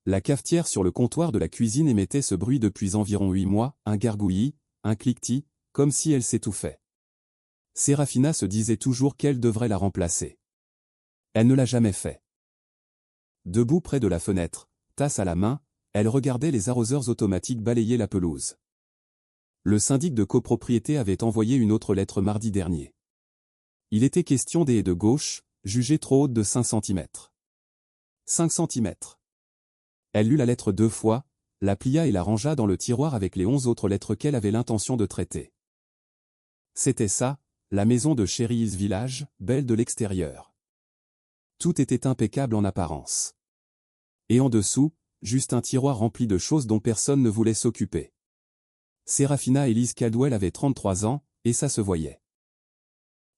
La cafetière sur le comptoir de la cuisine émettait ce bruit depuis environ 8 mois, un gargouillis, un cliquetis, comme si elle s'étouffait. Sérafina se disait toujours qu'elle devrait la remplacer. Elle ne l'a jamais fait. Debout près de la fenêtre, tasse à la main, elle regardait les arroseurs automatiques balayer la pelouse. Le syndic de copropriété avait envoyé une autre lettre mardi dernier. Il était question des haies de gauche, jugées trop hautes de 5 cm. 5 cm. Elle lut la lettre 2 fois, la plia et la rangea dans le tiroir avec les 11 autres lettres qu'elle avait l'intention de traiter. C'était ça, la maison de Cherry Hills Village, belle de l'extérieur. Tout était impeccable en apparence. Et en dessous, juste un tiroir rempli de choses dont personne ne voulait s'occuper. Sérafina Elise Caldwell avait 33 ans, et ça se voyait.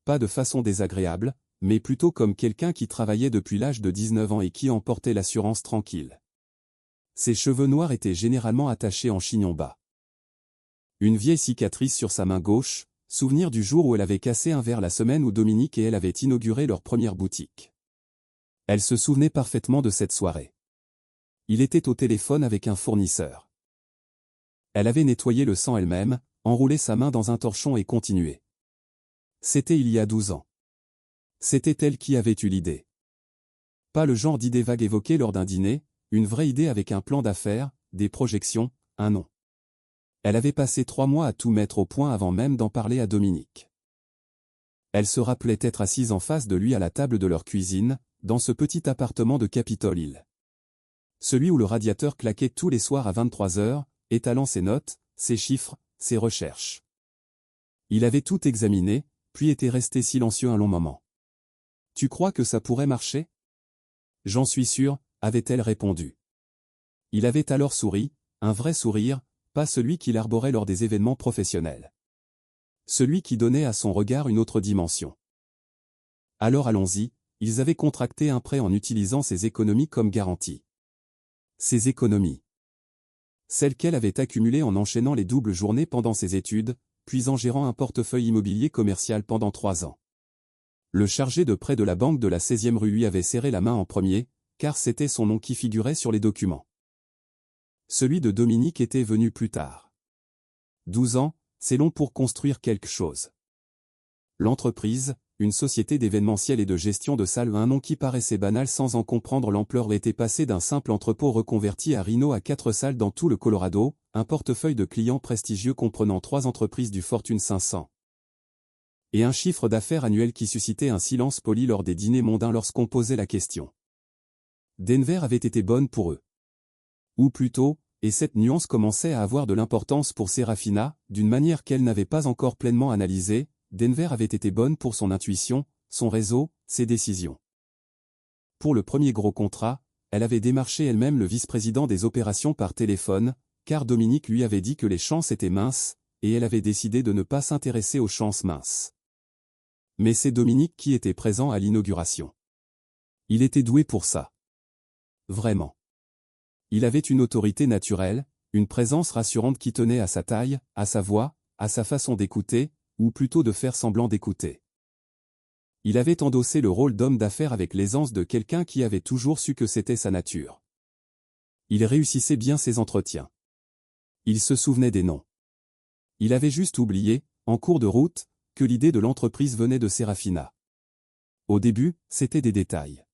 Pas de façon désagréable, mais plutôt comme quelqu'un qui travaillait depuis l'âge de 19 ans et qui en portait l'assurance tranquille. Ses cheveux noirs étaient généralement attachés en chignon bas. Une vieille cicatrice sur sa main gauche, souvenir du jour où elle avait cassé un verre la semaine où Dominique et elle avaient inauguré leur première boutique. Elle se souvenait parfaitement de cette soirée. Il était au téléphone avec un fournisseur. Elle avait nettoyé le sang elle-même, enroulé sa main dans un torchon et continué. C'était il y a 12 ans. C'était elle qui avait eu l'idée. Pas le genre d'idée vague évoquée lors d'un dîner, une vraie idée avec un plan d'affaires, des projections, un nom. Elle avait passé 3 mois à tout mettre au point avant même d'en parler à Dominique. Elle se rappelait être assise en face de lui à la table de leur cuisine, dans ce petit appartement de Capitol Hill. Celui où le radiateur claquait tous les soirs à 23 heures, étalant ses notes, ses chiffres, ses recherches. Il avait tout examiné, puis était resté silencieux un long moment. « Tu crois que ça pourrait marcher ? » « J'en suis sûr, » avait-elle répondu. Il avait alors souri, un vrai sourire, pas celui qu'il arborait lors des événements professionnels. Celui qui donnait à son regard une autre dimension. Alors allons-y, ils avaient contracté un prêt en utilisant ses économies comme garantie. Ses économies. Celles qu'elle avait accumulées en enchaînant les doubles journées pendant ses études, puis en gérant un portefeuille immobilier commercial pendant 3 ans. Le chargé de prêt de la banque de la 16e rue lui avait serré la main en premier, car c'était son nom qui figurait sur les documents. Celui de Dominique était venu plus tard. 12 ans, c'est long pour construire quelque chose. L'entreprise, une société d'événementiel et de gestion de salles, un nom qui paraissait banal sans en comprendre l'ampleur, était passé d'un simple entrepôt reconverti à Reno à 4 salles dans tout le Colorado, un portefeuille de clients prestigieux comprenant 3 entreprises du Fortune 500. Et un chiffre d'affaires annuel qui suscitait un silence poli lors des dîners mondains lorsqu'on posait la question. Denver avait été bonne pour eux. Ou plutôt, et cette nuance commençait à avoir de l'importance pour Sérafina, d'une manière qu'elle n'avait pas encore pleinement analysée, Denver avait été bonne pour son intuition, son réseau, ses décisions. Pour le premier gros contrat, elle avait démarché elle-même le vice-président des opérations par téléphone, car Dominique lui avait dit que les chances étaient minces, et elle avait décidé de ne pas s'intéresser aux chances minces. Mais c'est Dominique qui était présent à l'inauguration. Il était doué pour ça. Vraiment. Il avait une autorité naturelle, une présence rassurante qui tenait à sa taille, à sa voix, à sa façon d'écouter, ou plutôt de faire semblant d'écouter. Il avait endossé le rôle d'homme d'affaires avec l'aisance de quelqu'un qui avait toujours su que c'était sa nature. Il réussissait bien ses entretiens. Il se souvenait des noms. Il avait juste oublié, en cours de route, que l'idée de l'entreprise venait de Sérafina. Au début, c'était des détails.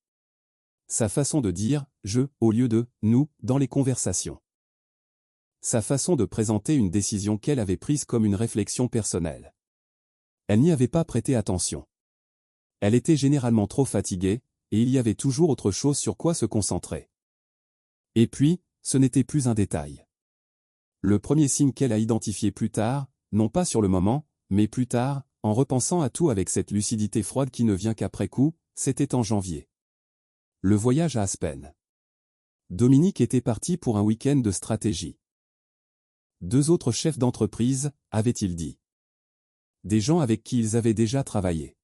Sa façon de dire « je » au lieu de « nous » dans les conversations. Sa façon de présenter une décision qu'elle avait prise comme une réflexion personnelle. Elle n'y avait pas prêté attention. Elle était généralement trop fatiguée, et il y avait toujours autre chose sur quoi se concentrer. Et puis, ce n'était plus un détail. Le premier signe qu'elle a identifié plus tard, non pas sur le moment, mais plus tard, en repensant à tout avec cette lucidité froide qui ne vient qu'après coup, c'était en janvier. Le voyage à Aspen. Dominique était parti pour un week-end de stratégie. 2 autres chefs d'entreprise, avait-il dit. Des gens avec qui ils avaient déjà travaillé.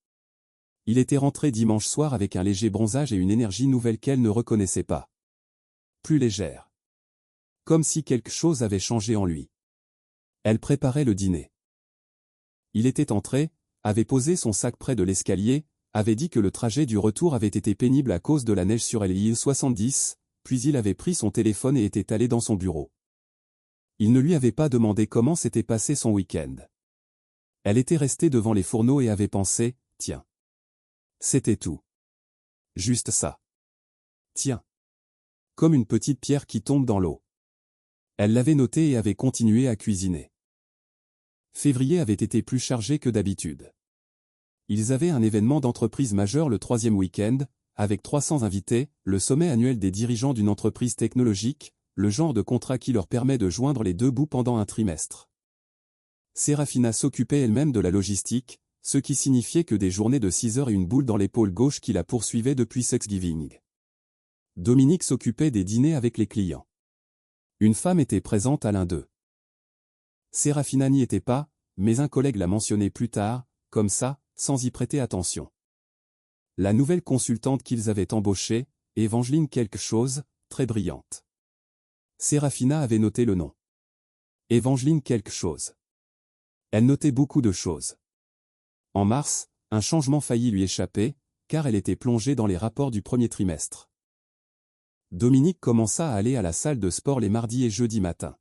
Il était rentré dimanche soir avec un léger bronzage et une énergie nouvelle qu'elle ne reconnaissait pas. Plus légère. Comme si quelque chose avait changé en lui. Elle préparait le dîner. Il était entré, avait posé son sac près de l'escalier, avait dit que le trajet du retour avait été pénible à cause de la neige sur l'île 70, puis il avait pris son téléphone et était allé dans son bureau. Il ne lui avait pas demandé comment s'était passé son week-end. Elle était restée devant les fourneaux et avait pensé, tiens. C'était tout. Juste ça. Tiens. Comme une petite pierre qui tombe dans l'eau. Elle l'avait noté et avait continué à cuisiner. Février avait été plus chargé que d'habitude. Ils avaient un événement d'entreprise majeur le 3e week-end, avec 300 invités, le sommet annuel des dirigeants d'une entreprise technologique, le genre de contrat qui leur permet de joindre les deux bouts pendant un trimestre. Serafina s'occupait elle-même de la logistique, ce qui signifiait que des journées de 6 heures et une boule dans l'épaule gauche qui la poursuivait depuis Thanksgiving. Dominique s'occupait des dîners avec les clients. Une femme était présente à l'un d'eux. Serafina n'y était pas, mais un collègue l'a mentionné plus tard, comme ça, sans y prêter attention. La nouvelle consultante qu'ils avaient embauchée, Evangeline quelque chose, très brillante. Serafina avait noté le nom. Evangeline quelque chose. Elle notait beaucoup de choses. En mars, un changement faillit lui échapper, car elle était plongée dans les rapports du premier trimestre. Dominique commença à aller à la salle de sport les mardis et jeudis matins.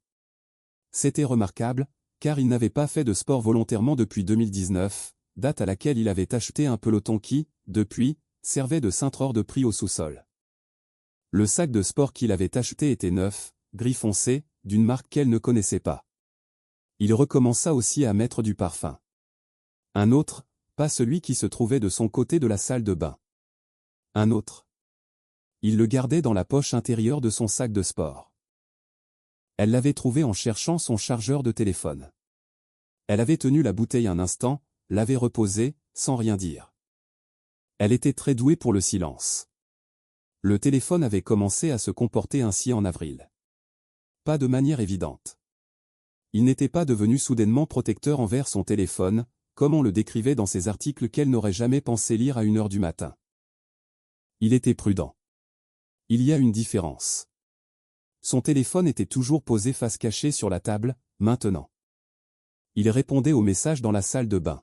C'était remarquable, car il n'avait pas fait de sport volontairement depuis 2019, date à laquelle il avait acheté un peloton qui, depuis, servait de cintre de prix au sous-sol. Le sac de sport qu'il avait acheté était neuf, gris foncé, d'une marque qu'elle ne connaissait pas. Il recommença aussi à mettre du parfum. Un autre, pas celui qui se trouvait de son côté de la salle de bain. Un autre. Il le gardait dans la poche intérieure de son sac de sport. Elle l'avait trouvé en cherchant son chargeur de téléphone. Elle avait tenu la bouteille un instant, l'avait reposée, sans rien dire. Elle était très douée pour le silence. Le téléphone avait commencé à se comporter ainsi en avril. Pas de manière évidente. Il n'était pas devenu soudainement protecteur envers son téléphone, comme on le décrivait dans ces articles qu'elle n'aurait jamais pensé lire à 1 heure du matin. Il était prudent. Il y a une différence. Son téléphone était toujours posé face cachée sur la table, maintenant. Il répondait aux messages dans la salle de bain.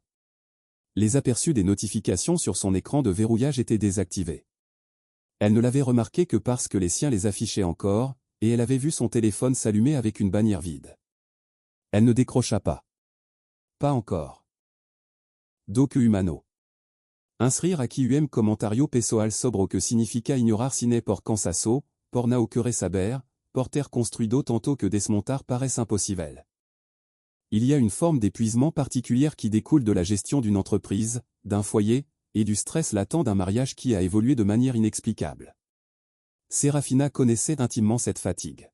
Les aperçus des notifications sur son écran de verrouillage étaient désactivés. Elle ne l'avait remarqué que parce que les siens les affichaient encore, et elle avait vu son téléphone s'allumer avec une bannière vide. Elle ne décrocha pas. Pas encore. Docu humano. Insrir a qui um commentario pessoal sobre que significa ignorar sine por cansaço, por não querer saber, por ter construido tanto que desmontar paraisse impossible. Il y a une forme d'épuisement particulière qui découle de la gestion d'une entreprise, d'un foyer, et du stress latent d'un mariage qui a évolué de manière inexplicable. Serafina connaissait intimement cette fatigue.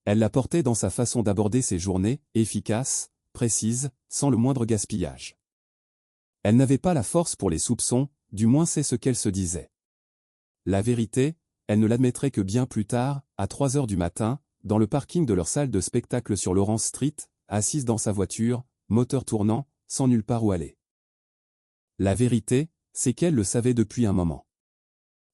Elle la portait dans sa façon d'aborder ses journées, efficace, précise, sans le moindre gaspillage. Elle n'avait pas la force pour les soupçons, du moins c'est ce qu'elle se disait. La vérité, elle ne l'admettrait que bien plus tard, à 3 heures du matin, dans le parking de leur salle de spectacle sur Lawrence Street, assise dans sa voiture, moteur tournant, sans nulle part où aller. La vérité, c'est qu'elle le savait depuis un moment.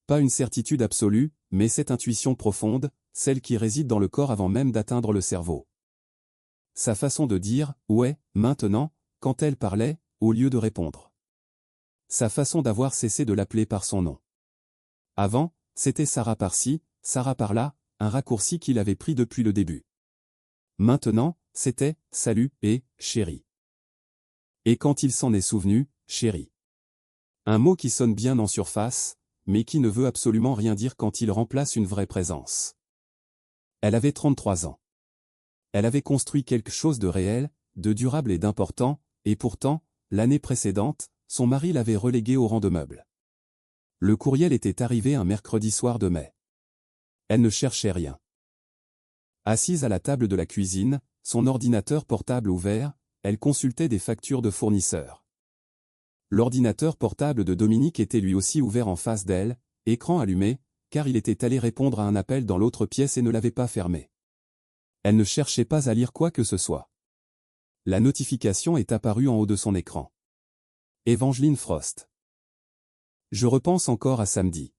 Pas une certitude absolue, mais cette intuition profonde, celle qui réside dans le corps avant même d'atteindre le cerveau. Sa façon de dire « ouais » maintenant, quand elle parlait, au lieu de répondre. Sa façon d'avoir cessé de l'appeler par son nom. Avant, c'était Sarah par-ci, Sarah par-là, un raccourci qu'il avait pris depuis le début. Maintenant, c'était « salut » et « chérie ». Et quand il s'en est souvenu, « chérie ». Un mot qui sonne bien en surface, mais qui ne veut absolument rien dire quand il remplace une vraie présence. Elle avait 33 ans. Elle avait construit quelque chose de réel, de durable et d'important, et pourtant, l'année précédente, son mari l'avait reléguée au rang de meuble. Le courriel était arrivé un mercredi soir de mai. Elle ne cherchait rien. Assise à la table de la cuisine, son ordinateur portable ouvert, elle consultait des factures de fournisseurs. L'ordinateur portable de Dominique était lui aussi ouvert en face d'elle, écran allumé, car il était allé répondre à un appel dans l'autre pièce et ne l'avait pas fermé. Elle ne cherchait pas à lire quoi que ce soit. La notification est apparue en haut de son écran. Evangeline Frost. Je repense encore à samedi.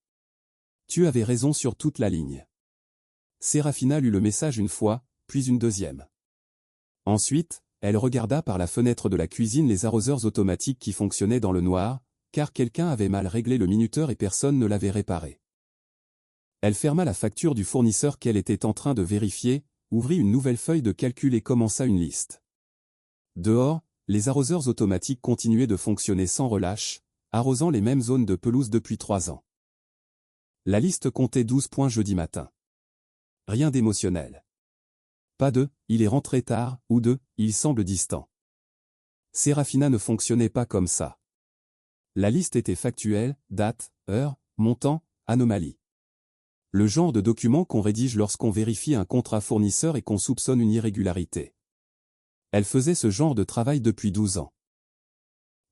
Tu avais raison sur toute la ligne. Serafina lut le message une fois, puis une deuxième. Ensuite, elle regarda par la fenêtre de la cuisine les arroseurs automatiques qui fonctionnaient dans le noir, car quelqu'un avait mal réglé le minuteur et personne ne l'avait réparé. Elle ferma la facture du fournisseur qu'elle était en train de vérifier, ouvrit une nouvelle feuille de calcul et commença une liste. Dehors, les arroseurs automatiques continuaient de fonctionner sans relâche, arrosant les mêmes zones de pelouse depuis 3 ans. La liste comptait 12 points jeudi matin. Rien d'émotionnel. Pas de « il est rentré tard » ou de « il semble distant ». Serafina ne fonctionnait pas comme ça. La liste était factuelle, date, heure, montant, anomalie. Le genre de document qu'on rédige lorsqu'on vérifie un contrat fournisseur et qu'on soupçonne une irrégularité. Elle faisait ce genre de travail depuis 12 ans.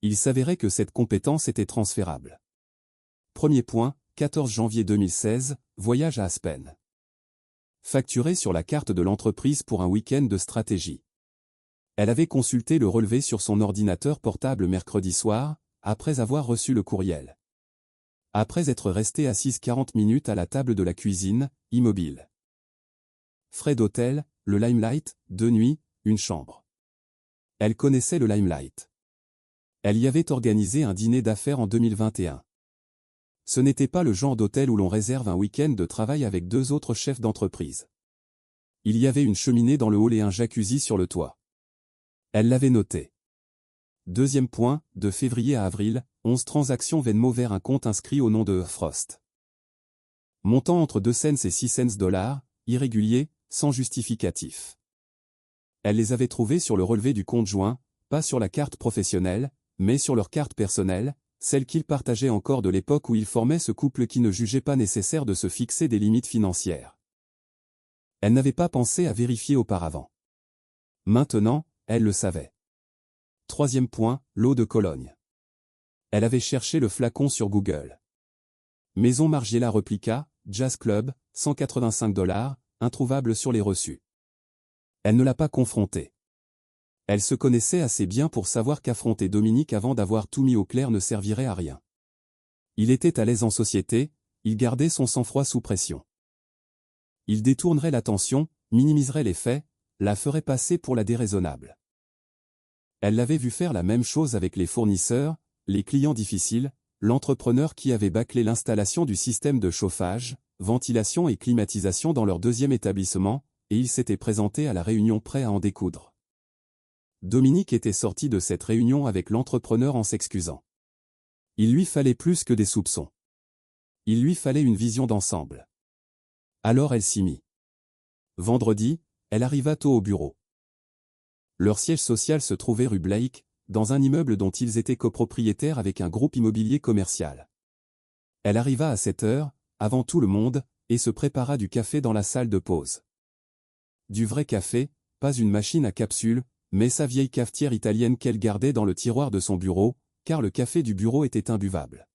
Il s'avérait que cette compétence était transférable. Premier point, 14 janvier 2016, voyage à Aspen. Facturé sur la carte de l'entreprise pour un week-end de stratégie. Elle avait consulté le relevé sur son ordinateur portable mercredi soir, après avoir reçu le courriel. Après être restée assise 40 minutes à la table de la cuisine, immobile. Frais d'hôtel, le Limelight, 2 nuits, une chambre. Elle connaissait le Limelight. Elle y avait organisé un dîner d'affaires en 2021. Ce n'était pas le genre d'hôtel où l'on réserve un week-end de travail avec 2 autres chefs d'entreprise. Il y avait une cheminée dans le hall et un jacuzzi sur le toit. Elle l'avait noté. Deuxième point, de février à avril, 11 transactions Venmo vers un compte inscrit au nom de Frost. Montant entre 2 cents et 6 cents dollars, irrégulier, sans justificatif. Elle les avait trouvés sur le relevé du compte joint, pas sur la carte professionnelle, mais sur leur carte personnelle, celle qu'ils partageaient encore de l'époque où ils formaient ce couple qui ne jugeait pas nécessaire de se fixer des limites financières. Elle n'avait pas pensé à vérifier auparavant. Maintenant, elle le savait. Troisième point, l'eau de Cologne. Elle avait cherché le flacon sur Google. Maison Margiela Replica, Jazz Club, 185 $, introuvable sur les reçus. Elle ne l'a pas confronté. Elle se connaissait assez bien pour savoir qu'affronter Dominique avant d'avoir tout mis au clair ne servirait à rien. Il était à l'aise en société, il gardait son sang-froid sous pression. Il détournerait l'attention, minimiserait les faits, la ferait passer pour la déraisonnable. Elle l'avait vu faire la même chose avec les fournisseurs, les clients difficiles, l'entrepreneur qui avait bâclé l'installation du système de chauffage, ventilation et climatisation dans leur 2e établissement, et il s'était présenté à la réunion prêt à en découdre. Dominique était sorti de cette réunion avec l'entrepreneur en s'excusant. Il lui fallait plus que des soupçons. Il lui fallait une vision d'ensemble. Alors elle s'y mit. Vendredi, elle arriva tôt au bureau. Leur siège social se trouvait rue Blake, dans un immeuble dont ils étaient copropriétaires avec un groupe immobilier commercial. Elle arriva à 7 heures, avant tout le monde, et se prépara du café dans la salle de pause. Du vrai café, pas une machine à capsules, mais sa vieille cafetière italienne qu'elle gardait dans le tiroir de son bureau, car le café du bureau était imbuvable.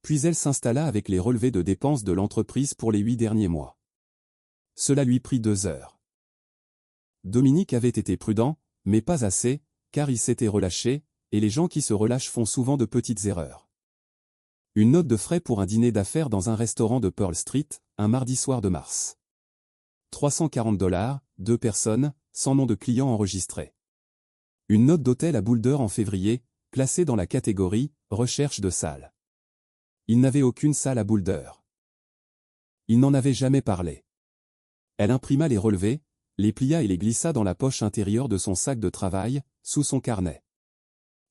Puis elle s'installa avec les relevés de dépenses de l'entreprise pour les 8 derniers mois. Cela lui prit 2 heures. Dominique avait été prudent, mais pas assez, car il s'était relâché, et les gens qui se relâchent font souvent de petites erreurs. Une note de frais pour un dîner d'affaires dans un restaurant de Pearl Street, un mardi soir de mars. 340 $, 2 personnes, sans nom de client enregistré. Une note d'hôtel à Boulder en février, classée dans la catégorie « Recherche de salle ». Il n'avait aucune salle à Boulder. Il n'en avait jamais parlé. Elle imprima les relevés, les plia et les glissa dans la poche intérieure de son sac de travail, sous son carnet.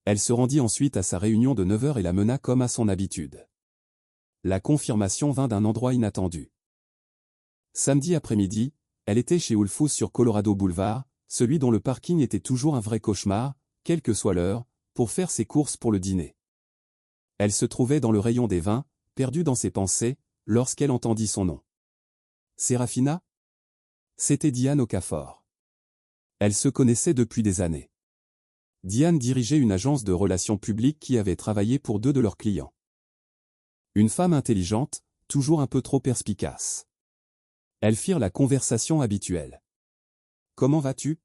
Elle se rendit ensuite à sa réunion de 9 heures et la mena comme à son habitude. La confirmation vint d'un endroit inattendu. Samedi après-midi, elle était chez Wolfous sur Colorado Boulevard, celui dont le parking était toujours un vrai cauchemar, quelle que soit l'heure, pour faire ses courses pour le dîner. Elle se trouvait dans le rayon des vins, perdue dans ses pensées, lorsqu'elle entendit son nom. Serafina ? C'était Diane Okafor. Elle se connaissait depuis des années. Diane dirigeait une agence de relations publiques qui avait travaillé pour 2 de leurs clients. Une femme intelligente, toujours un peu trop perspicace. Elles firent la conversation habituelle. « Comment vas-tu ?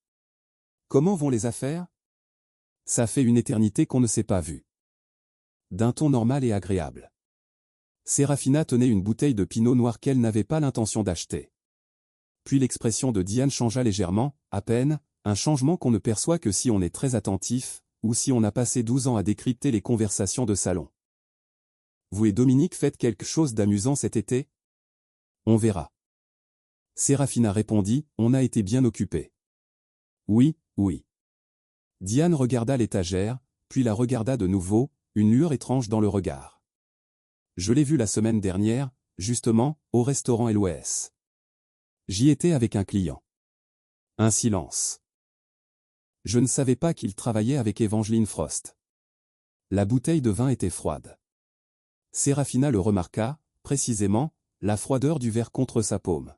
Comment vont les affaires ? Ça fait une éternité qu'on ne s'est pas vu. » D'un ton normal et agréable. Serafina tenait une bouteille de pinot noir qu'elle n'avait pas l'intention d'acheter. Puis l'expression de Diane changea légèrement, à peine, un changement qu'on ne perçoit que si on est très attentif, ou si on a passé 12 ans à décrypter les conversations de salon. « Vous et Dominique faites quelque chose d'amusant cet été ? On verra. Sérafina répondit, on a été bien occupé. Oui, oui. Diane regarda l'étagère, puis la regarda de nouveau, une lueur étrange dans le regard. Je l'ai vu la semaine dernière, justement, au restaurant LOS. J'y étais avec un client. Un silence. Je ne savais pas qu'il travaillait avec Evangeline Frost. La bouteille de vin était froide. Sérafina le remarqua, précisément, la froideur du verre contre sa paume.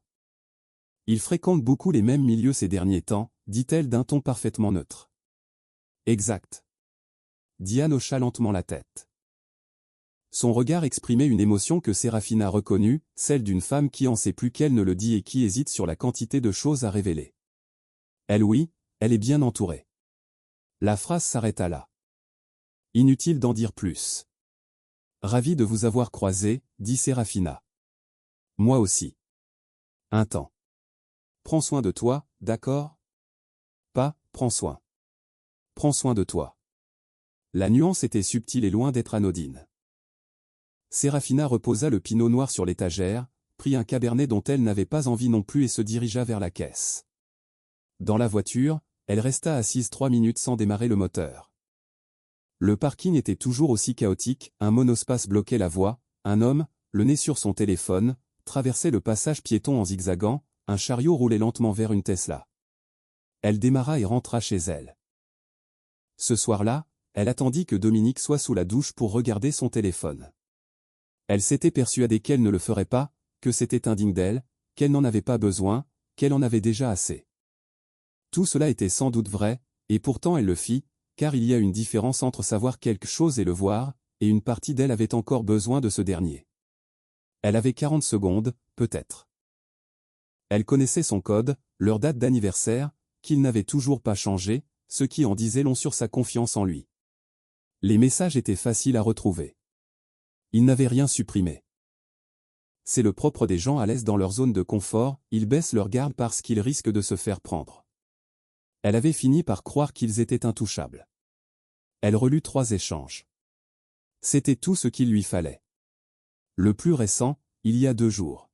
Il fréquente beaucoup les mêmes milieux ces derniers temps, dit-elle d'un ton parfaitement neutre. Exact. Diane hocha lentement la tête. Son regard exprimait une émotion que Sérafina reconnut, celle d'une femme qui en sait plus qu'elle ne le dit et qui hésite sur la quantité de choses à révéler. Elle oui, elle est bien entourée. La phrase s'arrêta là. Inutile d'en dire plus. Ravi de vous avoir croisé, dit Sérafina. Moi aussi. Un temps. Prends soin de toi, d'accord? Pas, prends soin. Prends soin de toi. La nuance était subtile et loin d'être anodine. Sérafina reposa le pinot noir sur l'étagère, prit un cabernet dont elle n'avait pas envie non plus et se dirigea vers la caisse. Dans la voiture, elle resta assise 3 minutes sans démarrer le moteur. Le parking était toujours aussi chaotique, un monospace bloquait la voie, un homme, le nez sur son téléphone, traversait le passage piéton en zigzagant, un chariot roulait lentement vers une Tesla. Elle démarra et rentra chez elle. Ce soir-là, elle attendit que Dominique soit sous la douche pour regarder son téléphone. Elle s'était persuadée qu'elle ne le ferait pas, que c'était indigne d'elle, qu'elle n'en avait pas besoin, qu'elle en avait déjà assez. Tout cela était sans doute vrai, et pourtant elle le fit, car il y a une différence entre savoir quelque chose et le voir, et une partie d'elle avait encore besoin de ce dernier. Elle avait 40 secondes, peut-être. Elle connaissait son code, leur date d'anniversaire, qu'il n'avait toujours pas changé, ce qui en disait long sur sa confiance en lui. Les messages étaient faciles à retrouver. Il n'avait rien supprimé. C'est le propre des gens à l'aise dans leur zone de confort, ils baissent leur garde parce qu'ils risquent de se faire prendre. Elle avait fini par croire qu'ils étaient intouchables. Elle relut 3 échanges. C'était tout ce qu'il lui fallait. Le plus récent, il y a 2 jours.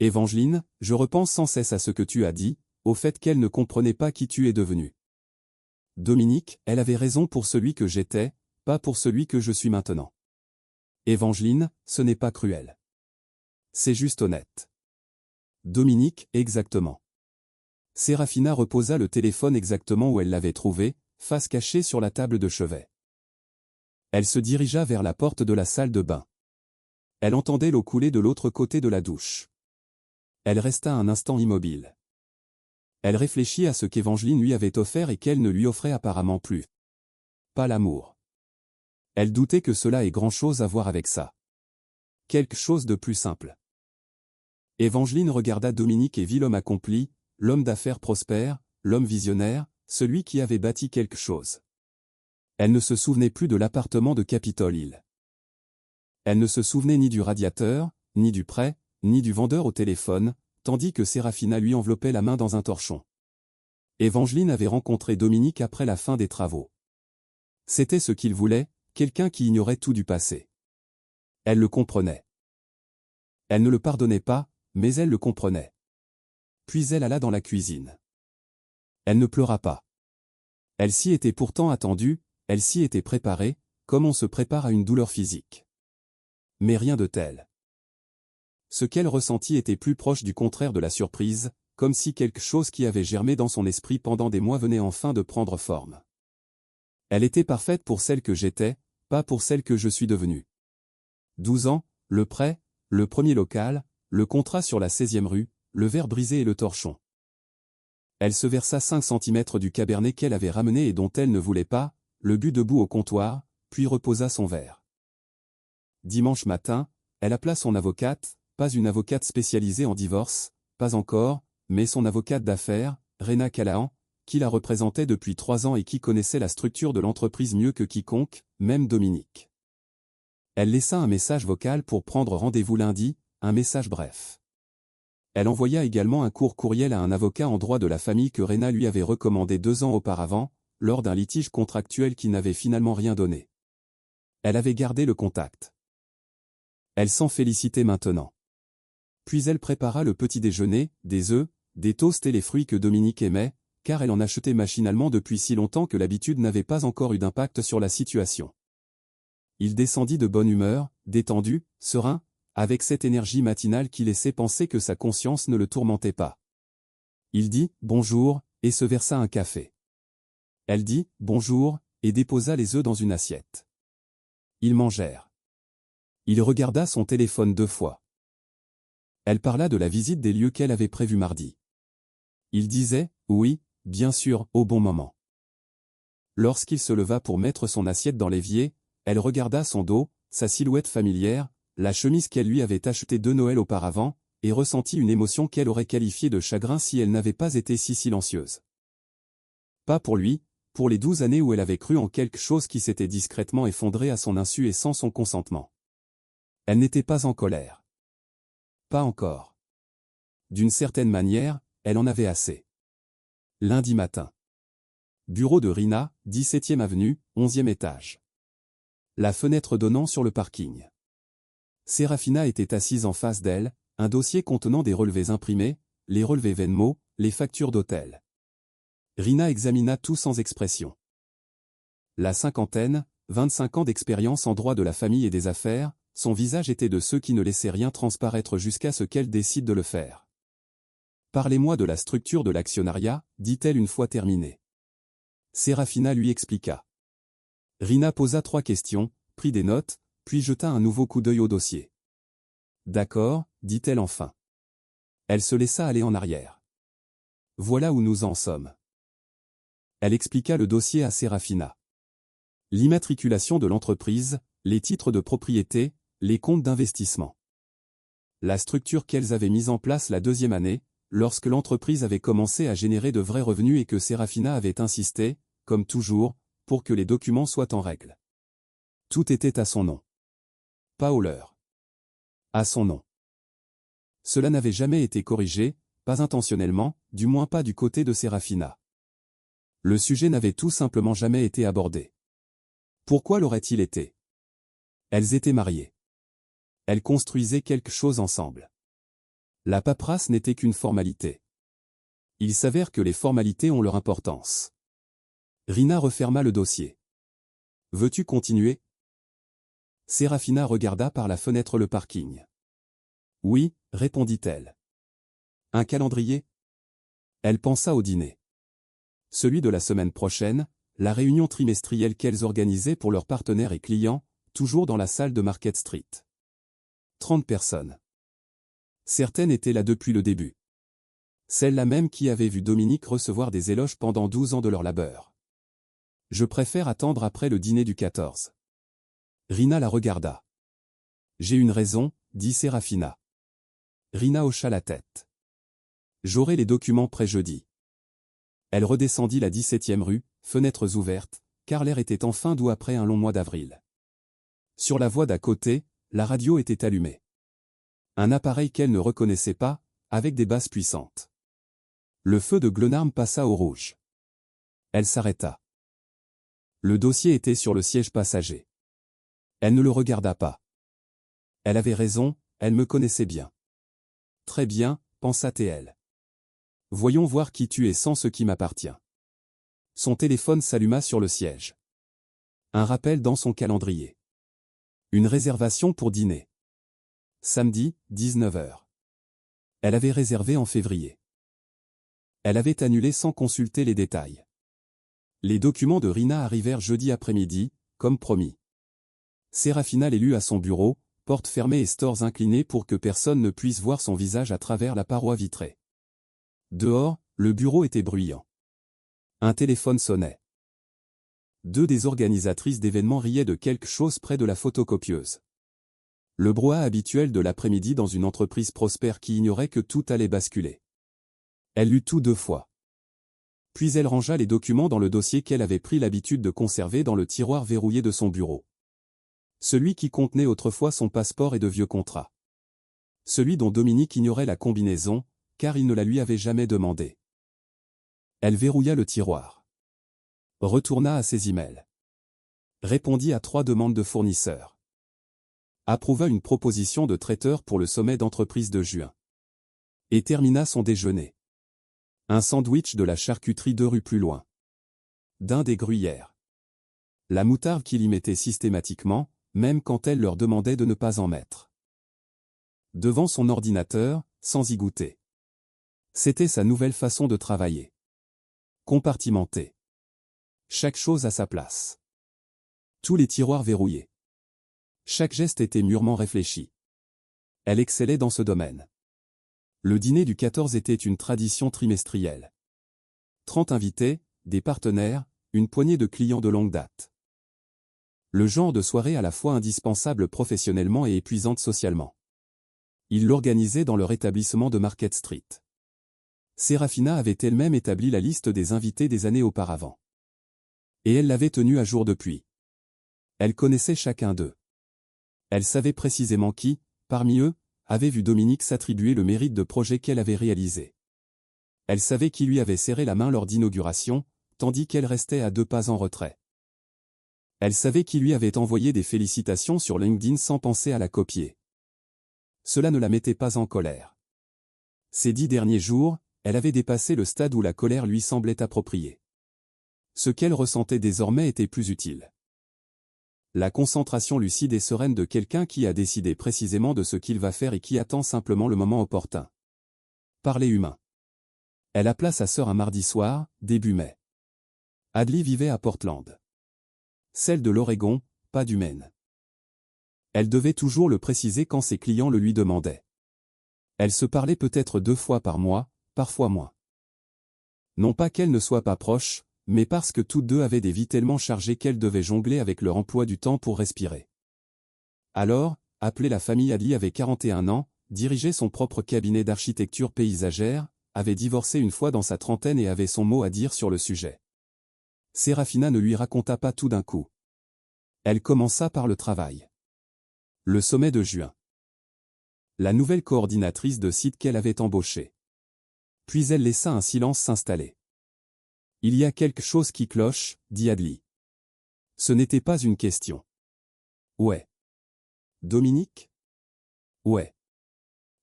Evangeline, je repense sans cesse à ce que tu as dit, au fait qu'elle ne comprenait pas qui tu es devenu. Dominique, elle avait raison pour celui que j'étais, pas pour celui que je suis maintenant. Evangeline, ce n'est pas cruel. C'est juste honnête. Dominique, exactement. Sérafina reposa le téléphone exactement où elle l'avait trouvé, face cachée sur la table de chevet. Elle se dirigea vers la porte de la salle de bain. Elle entendait l'eau couler de l'autre côté de la douche. Elle resta un instant immobile. Elle réfléchit à ce qu'Evangeline lui avait offert et qu'elle ne lui offrait apparemment plus. Pas l'amour. Elle doutait que cela ait grand-chose à voir avec ça. Quelque chose de plus simple. Evangeline regarda Dominique et vit l'homme accompli, l'homme d'affaires prospère, l'homme visionnaire, celui qui avait bâti quelque chose. Elle ne se souvenait plus de l'appartement de Capitol Hill. Elle ne se souvenait ni du radiateur, ni du prêt, ni du vendeur au téléphone, tandis que Sérafina lui enveloppait la main dans un torchon. Evangeline avait rencontré Dominique après la fin des travaux. C'était ce qu'il voulait, quelqu'un qui ignorait tout du passé. Elle le comprenait. Elle ne le pardonnait pas, mais elle le comprenait. Puis elle alla dans la cuisine. Elle ne pleura pas. Elle s'y était pourtant attendue, elle s'y était préparée, comme on se prépare à une douleur physique. Mais rien de tel. Ce qu'elle ressentit était plus proche du contraire de la surprise, comme si quelque chose qui avait germé dans son esprit pendant des mois venait enfin de prendre forme. Elle était parfaite pour celle que j'étais, pas pour celle que je suis devenue. 12 ans, le prêt, le premier local, le contrat sur la 16e rue, le verre brisé et le torchon. Elle se versa 5 centimètres du cabernet qu'elle avait ramené et dont elle ne voulait pas, le but debout au comptoir, puis reposa son verre. Dimanche matin, elle appela son avocate, pas une avocate spécialisée en divorce, pas encore, mais son avocate d'affaires, Rena Callahan, qui la représentait depuis 3 ans et qui connaissait la structure de l'entreprise mieux que quiconque, même Dominique. Elle laissa un message vocal pour prendre rendez-vous lundi, un message bref. Elle envoya également un court courriel à un avocat en droit de la famille que Rena lui avait recommandé 2 ans auparavant, lors d'un litige contractuel qui n'avait finalement rien donné. Elle avait gardé le contact. Elle s'en félicitait maintenant. Puis elle prépara le petit déjeuner, des œufs, des toasts et les fruits que Dominique aimait, car elle en achetait machinalement depuis si longtemps que l'habitude n'avait pas encore eu d'impact sur la situation. Il descendit de bonne humeur, détendu, serein, avec cette énergie matinale qui laissait penser que sa conscience ne le tourmentait pas. Il dit « bonjour » et se versa un café. Elle dit « bonjour » et déposa les œufs dans une assiette. Ils mangèrent. Il regarda son téléphone 2 fois. Elle parla de la visite des lieux qu'elle avait prévus mardi. Il disait « oui, bien sûr, au bon moment ». Lorsqu'il se leva pour mettre son assiette dans l'évier, elle regarda son dos, sa silhouette familière, la chemise qu'elle lui avait achetée 2 Noëls auparavant, et ressentit une émotion qu'elle aurait qualifiée de chagrin si elle n'avait pas été si silencieuse. Pas pour lui, pour les 12 années où elle avait cru en quelque chose qui s'était discrètement effondré à son insu et sans son consentement. Elle n'était pas en colère. Pas encore. D'une certaine manière, elle en avait assez. Lundi matin. Bureau de Rina, 17e avenue, 11e étage. La fenêtre donnant sur le parking. Sérafina était assise en face d'elle, un dossier contenant des relevés imprimés, les relevés Venmo, les factures d'hôtel. Rina examina tout sans expression. La cinquantaine, 25 ans d'expérience en droit de la famille et des affaires, son visage était de ceux qui ne laissaient rien transparaître jusqu'à ce qu'elle décide de le faire. « Parlez-moi de la structure de l'actionnariat » dit-elle une fois terminée. Sérafina lui expliqua. Rina posa 3 questions, prit des notes, puis jeta un nouveau coup d'œil au dossier. « D'accord » dit-elle enfin. Elle se laissa aller en arrière. « Voilà où nous en sommes. » Elle expliqua le dossier à Sérafina. L'immatriculation de l'entreprise, les titres de propriété, les comptes d'investissement. La structure qu'elles avaient mise en place la 2e année, lorsque l'entreprise avait commencé à générer de vrais revenus et que Sérafina avait insisté, comme toujours, pour que les documents soient en règle. Tout était à son nom. Pas au leur. À son nom. Cela n'avait jamais été corrigé, pas intentionnellement, du moins pas du côté de Sérafina. Le sujet n'avait tout simplement jamais été abordé. Pourquoi l'aurait-il été? Elles étaient mariées. Elles construisaient quelque chose ensemble. La paperasse n'était qu'une formalité. Il s'avère que les formalités ont leur importance. Rina referma le dossier. « Veux-tu continuer » Sérafina regarda par la fenêtre le parking. « Oui » répondit-elle. « Un calendrier » Elle pensa au dîner. Celui de la semaine prochaine, la réunion trimestrielle qu'elles organisaient pour leurs partenaires et clients, toujours dans la salle de Market Street. 30 personnes. Certaines étaient là depuis le début. Celle-là même qui avait vu Dominique recevoir des éloges pendant 12 ans de leur labeur. « Je préfère attendre après le dîner du 14. » Rina la regarda. « J'ai une raison, » dit Sérafina. Rina hocha la tête. « J'aurai les documents prêts jeudi. » Elle redescendit la 17e rue, fenêtres ouvertes, car l'air était enfin doux après un long mois d'avril. Sur la voie d'à côté, la radio était allumée. Un appareil qu'elle ne reconnaissait pas, avec des basses puissantes. Le feu de Glenarm passa au rouge. Elle s'arrêta. Le dossier était sur le siège passager. Elle ne le regarda pas. Elle avait raison, elle me connaissait bien. Très bien, pensa-t-elle. Voyons voir qui tu es sans ce qui m'appartient. Son téléphone s'alluma sur le siège. Un rappel dans son calendrier. Une réservation pour dîner. Samedi, 19h. Elle avait réservé en février. Elle avait annulé sans consulter les détails. Les documents de Rina arrivèrent jeudi après-midi, comme promis. Sérafina les lut à son bureau, porte fermée et stores inclinés pour que personne ne puisse voir son visage à travers la paroi vitrée. Dehors, le bureau était bruyant. Un téléphone sonnait. 2 des organisatrices d'événements riaient de quelque chose près de la photocopieuse. Le brouhaha habituel de l'après-midi dans une entreprise prospère qui ignorait que tout allait basculer. Elle lut tout 2 fois. Puis elle rangea les documents dans le dossier qu'elle avait pris l'habitude de conserver dans le tiroir verrouillé de son bureau. Celui qui contenait autrefois son passeport et de vieux contrats. Celui dont Dominique ignorait la combinaison, car il ne la lui avait jamais demandé. Elle verrouilla le tiroir. Retourna à ses emails. Répondit à 3 demandes de fournisseurs. Approuva une proposition de traiteur pour le sommet d'entreprise de juin. Et termina son déjeuner. Un sandwich de la charcuterie 2 rues plus loin. D'un des gruyères. La moutarde qu'il y mettait systématiquement, même quand elle leur demandait de ne pas en mettre. Devant son ordinateur, sans y goûter. C'était sa nouvelle façon de travailler. Compartimenté. Chaque chose à sa place. Tous les tiroirs verrouillés. Chaque geste était mûrement réfléchi. Elle excellait dans ce domaine. Le dîner du 14 était une tradition trimestrielle. 30 invités, des partenaires, une poignée de clients de longue date. Le genre de soirée à la fois indispensable professionnellement et épuisante socialement. Ils l'organisaient dans leur établissement de Market Street. Serafina avait elle-même établi la liste des invités des années auparavant. Et elle l'avait tenue à jour depuis. Elle connaissait chacun d'eux. Elle savait précisément qui, parmi eux, avait vu Dominique s'attribuer le mérite de projets qu'elle avait réalisés. Elle savait qui lui avait serré la main lors d'inauguration, tandis qu'elle restait à 2 pas en retrait. Elle savait qui lui avait envoyé des félicitations sur LinkedIn sans penser à la copier. Cela ne la mettait pas en colère. Ces 10 derniers jours, elle avait dépassé le stade où la colère lui semblait appropriée. Ce qu'elle ressentait désormais était plus utile. La concentration lucide et sereine de quelqu'un qui a décidé précisément de ce qu'il va faire et qui attend simplement le moment opportun. Parler humain. Elle appela sa sœur un mardi soir, début mai. Adly vivait à Portland. Celle de l'Oregon, pas du Maine. Elle devait toujours le préciser quand ses clients le lui demandaient. Elle se parlait peut-être 2 fois par mois, parfois moins. Non pas qu'elles ne soient pas proches, mais parce que toutes deux avaient des vies tellement chargées qu'elles devaient jongler avec leur emploi du temps pour respirer. Alors, appelée la famille Adly avait 41 ans, dirigeait son propre cabinet d'architecture paysagère, avait divorcé une fois dans sa trentaine et avait son mot à dire sur le sujet. Serafina ne lui raconta pas tout d'un coup. Elle commença par le travail. Le sommet de juin. La nouvelle coordinatrice de site qu'elle avait embauchée. Puis elle laissa un silence s'installer. Il y a quelque chose qui cloche, dit Adly. Ce n'était pas une question. Ouais. Dominique? Ouais.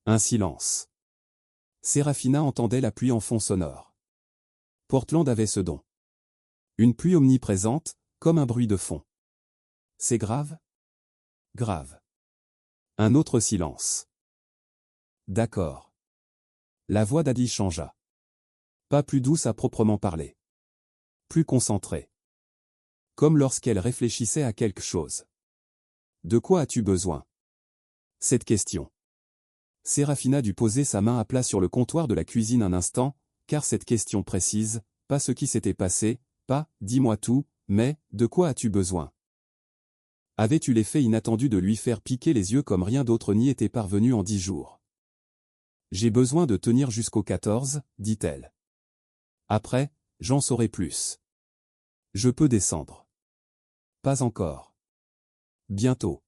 Un silence. Serafina entendait la pluie en fond sonore. Portland avait ce don. Une pluie omniprésente, comme un bruit de fond. C'est grave? Grave. Un autre silence. D'accord. La voix d'Adly changea. Pas plus douce à proprement parler. Plus concentrée. Comme lorsqu'elle réfléchissait à quelque chose. De quoi as-tu besoin? Cette question. Serafina dut poser sa main à plat sur le comptoir de la cuisine un instant, car cette question précise, pas ce qui s'était passé, pas « dis-moi tout », mais « de quoi as-tu besoin ?» avait eu l'effet inattendu de lui faire piquer les yeux comme rien d'autre n'y était parvenu en 10 jours. « J'ai besoin de tenir jusqu'au 14, dit-elle. Après, j'en saurai plus. Je peux descendre. Pas encore. Bientôt.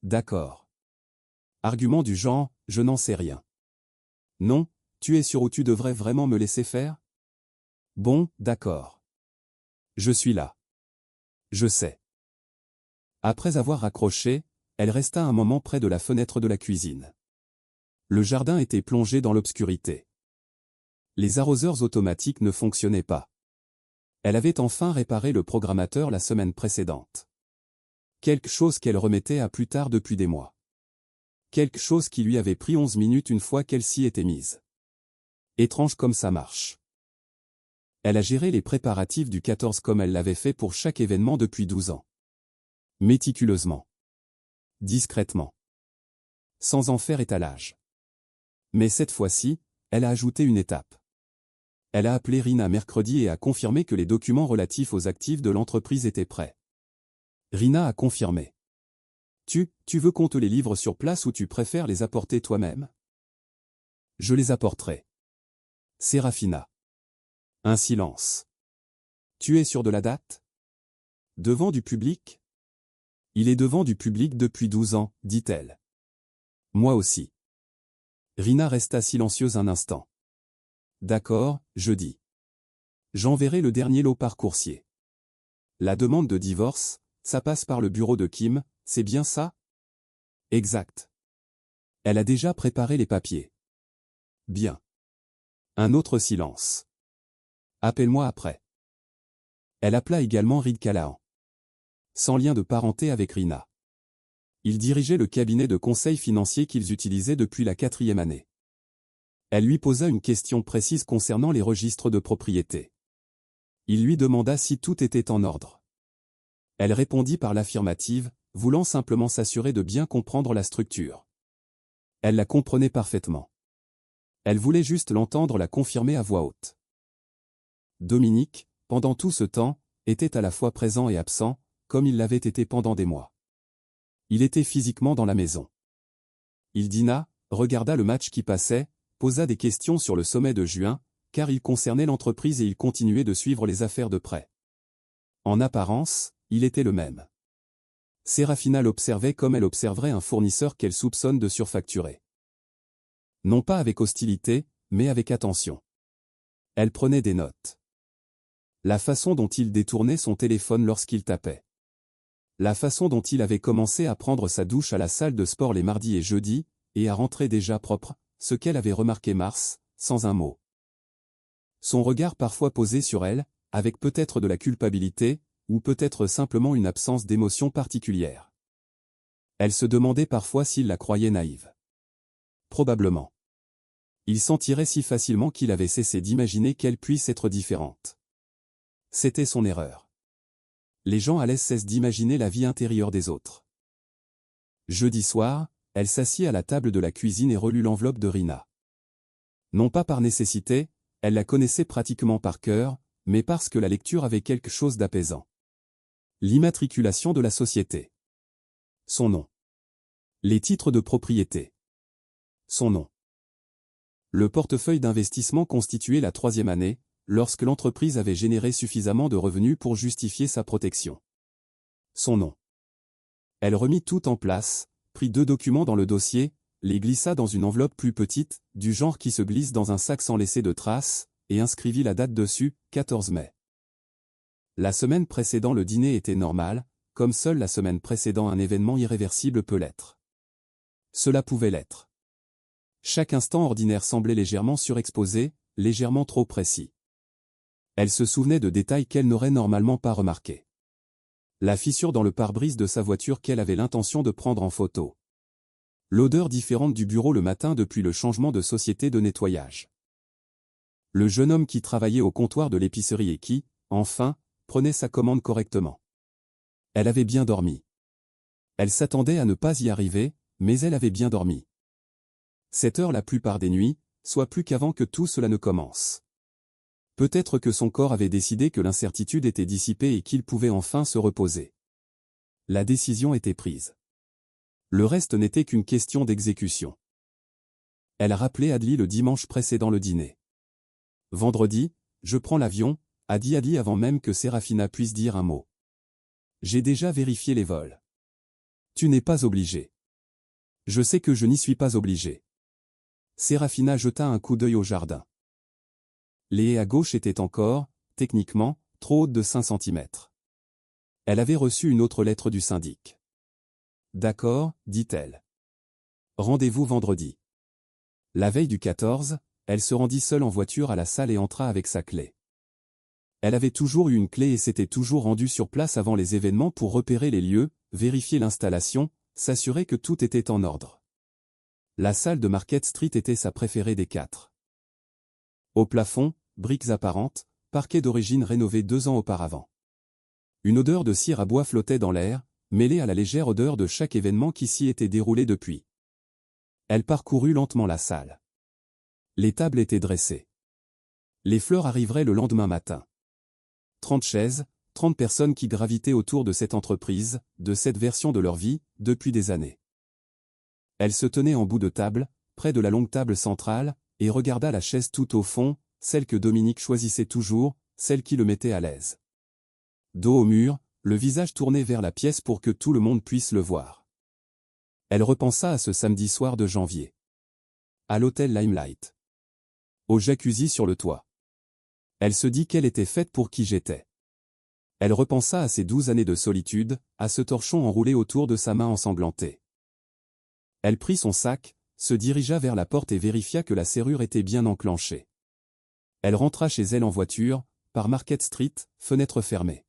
D'accord. Argument du genre, je n'en sais rien. Non, tu es sûr ou tu devrais vraiment me laisser faire? Bon, d'accord. Je suis là. Je sais. Après avoir raccroché, elle resta un moment près de la fenêtre de la cuisine. Le jardin était plongé dans l'obscurité. Les arroseurs automatiques ne fonctionnaient pas. Elle avait enfin réparé le programmateur la semaine précédente. Quelque chose qu'elle remettait à plus tard depuis des mois. Quelque chose qui lui avait pris 11 minutes une fois qu'elle s'y était mise. Étrange comme ça marche. Elle a géré les préparatifs du 14 comme elle l'avait fait pour chaque événement depuis 12 ans. Méticuleusement. Discrètement. Sans en faire étalage. Mais cette fois-ci, elle a ajouté une étape. Elle a appelé Rina mercredi et a confirmé que les documents relatifs aux actifs de l'entreprise étaient prêts. Rina a confirmé. Tu veux qu'on te les livre sur place ou tu préfères les apporter toi-même? Je les apporterai. Serafina. Un silence. Tu es sûr de la date? Devant du public? Il est devant du public depuis 12 ans, dit-elle. Moi aussi. Rina resta silencieuse un instant. D'accord, jeudi. J'enverrai le dernier lot par coursier. La demande de divorce, ça passe par le bureau de Kim, c'est bien ça? Exact. Elle a déjà préparé les papiers. Bien. Un autre silence. Appelle-moi après. Elle appela également Reed Callahan. Sans lien de parenté avec Rina. Il dirigeait le cabinet de conseil financier qu'ils utilisaient depuis la 4e année. Elle lui posa une question précise concernant les registres de propriété. Il lui demanda si tout était en ordre. Elle répondit par l'affirmative, voulant simplement s'assurer de bien comprendre la structure. Elle la comprenait parfaitement. Elle voulait juste l'entendre la confirmer à voix haute. Dominique, pendant tout ce temps, était à la fois présent et absent, comme il l'avait été pendant des mois. Il était physiquement dans la maison. Il dîna, regarda le match qui passait, posa des questions sur le sommet de juin, car il concernait l'entreprise et il continuait de suivre les affaires de près. En apparence, il était le même. Sérafina l'observait comme elle observerait un fournisseur qu'elle soupçonne de surfacturer. Non pas avec hostilité, mais avec attention. Elle prenait des notes. La façon dont il détournait son téléphone lorsqu'il tapait. La façon dont il avait commencé à prendre sa douche à la salle de sport les mardis et jeudis, et à rentrer déjà propre, ce qu'elle avait remarqué Mars, sans un mot. Son regard parfois posé sur elle, avec peut-être de la culpabilité, ou peut-être simplement une absence d'émotion particulière. Elle se demandait parfois s'il la croyait naïve. Probablement. Il sentirait si facilement qu'il avait cessé d'imaginer qu'elle puisse être différente. C'était son erreur. Les gens allaient cesser d'imaginer la vie intérieure des autres. Jeudi soir, elle s'assit à la table de la cuisine et relut l'enveloppe de Rina. Non pas par nécessité, elle la connaissait pratiquement par cœur, mais parce que la lecture avait quelque chose d'apaisant. L'immatriculation de la société. Son nom. Les titres de propriété. Son nom. Le portefeuille d'investissement constituait la 3e année, lorsque l'entreprise avait généré suffisamment de revenus pour justifier sa protection. Son nom. Elle remit tout en place, prit 2 documents dans le dossier, les glissa dans une enveloppe plus petite, du genre qui se glisse dans un sac sans laisser de traces, et inscrivit la date dessus, 14 mai. La semaine précédant le dîner était normale, comme seule la semaine précédant un événement irréversible peut l'être. Cela pouvait l'être. Chaque instant ordinaire semblait légèrement surexposé, légèrement trop précis. Elle se souvenait de détails qu'elle n'aurait normalement pas remarqués. La fissure dans le pare-brise de sa voiture qu'elle avait l'intention de prendre en photo. L'odeur différente du bureau le matin depuis le changement de société de nettoyage. Le jeune homme qui travaillait au comptoir de l'épicerie et qui, enfin, prenait sa commande correctement. Elle avait bien dormi. Elle s'attendait à ne pas y arriver, mais elle avait bien dormi. Cette heure la plupart des nuits, soit plus qu'avant que tout cela ne commence. Peut-être que son corps avait décidé que l'incertitude était dissipée et qu'il pouvait enfin se reposer. La décision était prise. Le reste n'était qu'une question d'exécution. Elle rappelait Adli le dimanche précédant le dîner. Vendredi, je prends l'avion, a dit Adli avant même que Sérafina puisse dire un mot. J'ai déjà vérifié les vols. Tu n'es pas obligé. Je sais que je n'y suis pas obligé. Sérafina jeta un coup d'œil au jardin. Les haies à gauche étaient encore, techniquement, trop hautes de 5 cm. Elle avait reçu une autre lettre du syndic. D'accord, dit-elle. Rendez-vous vendredi. La veille du 14, elle se rendit seule en voiture à la salle et entra avec sa clé. Elle avait toujours eu une clé et s'était toujours rendue sur place avant les événements pour repérer les lieux, vérifier l'installation, s'assurer que tout était en ordre. La salle de Market Street était sa préférée des 4. Au plafond, briques apparentes, parquet d'origine rénové 2 ans auparavant. Une odeur de cire à bois flottait dans l'air, mêlée à la légère odeur de chaque événement qui s'y était déroulé depuis. Elle parcourut lentement la salle. Les tables étaient dressées. Les fleurs arriveraient le lendemain matin. 30 chaises, 30 personnes qui gravitaient autour de cette entreprise, de cette version de leur vie, depuis des années. Elle se tenait en bout de table, près de la longue table centrale, et regarda la chaise tout au fond, celle que Dominique choisissait toujours, celle qui le mettait à l'aise. Dos au mur, le visage tourné vers la pièce pour que tout le monde puisse le voir. Elle repensa à ce samedi soir de janvier. À l'hôtel Limelight. Au jacuzzi sur le toit. Elle se dit qu'elle était faite pour qui j'étais. Elle repensa à ses 12 années de solitude, à ce torchon enroulé autour de sa main ensanglantée. Elle prit son sac, se dirigea vers la porte et vérifia que la serrure était bien enclenchée. Elle rentra chez elle en voiture, par Market Street, fenêtre fermée.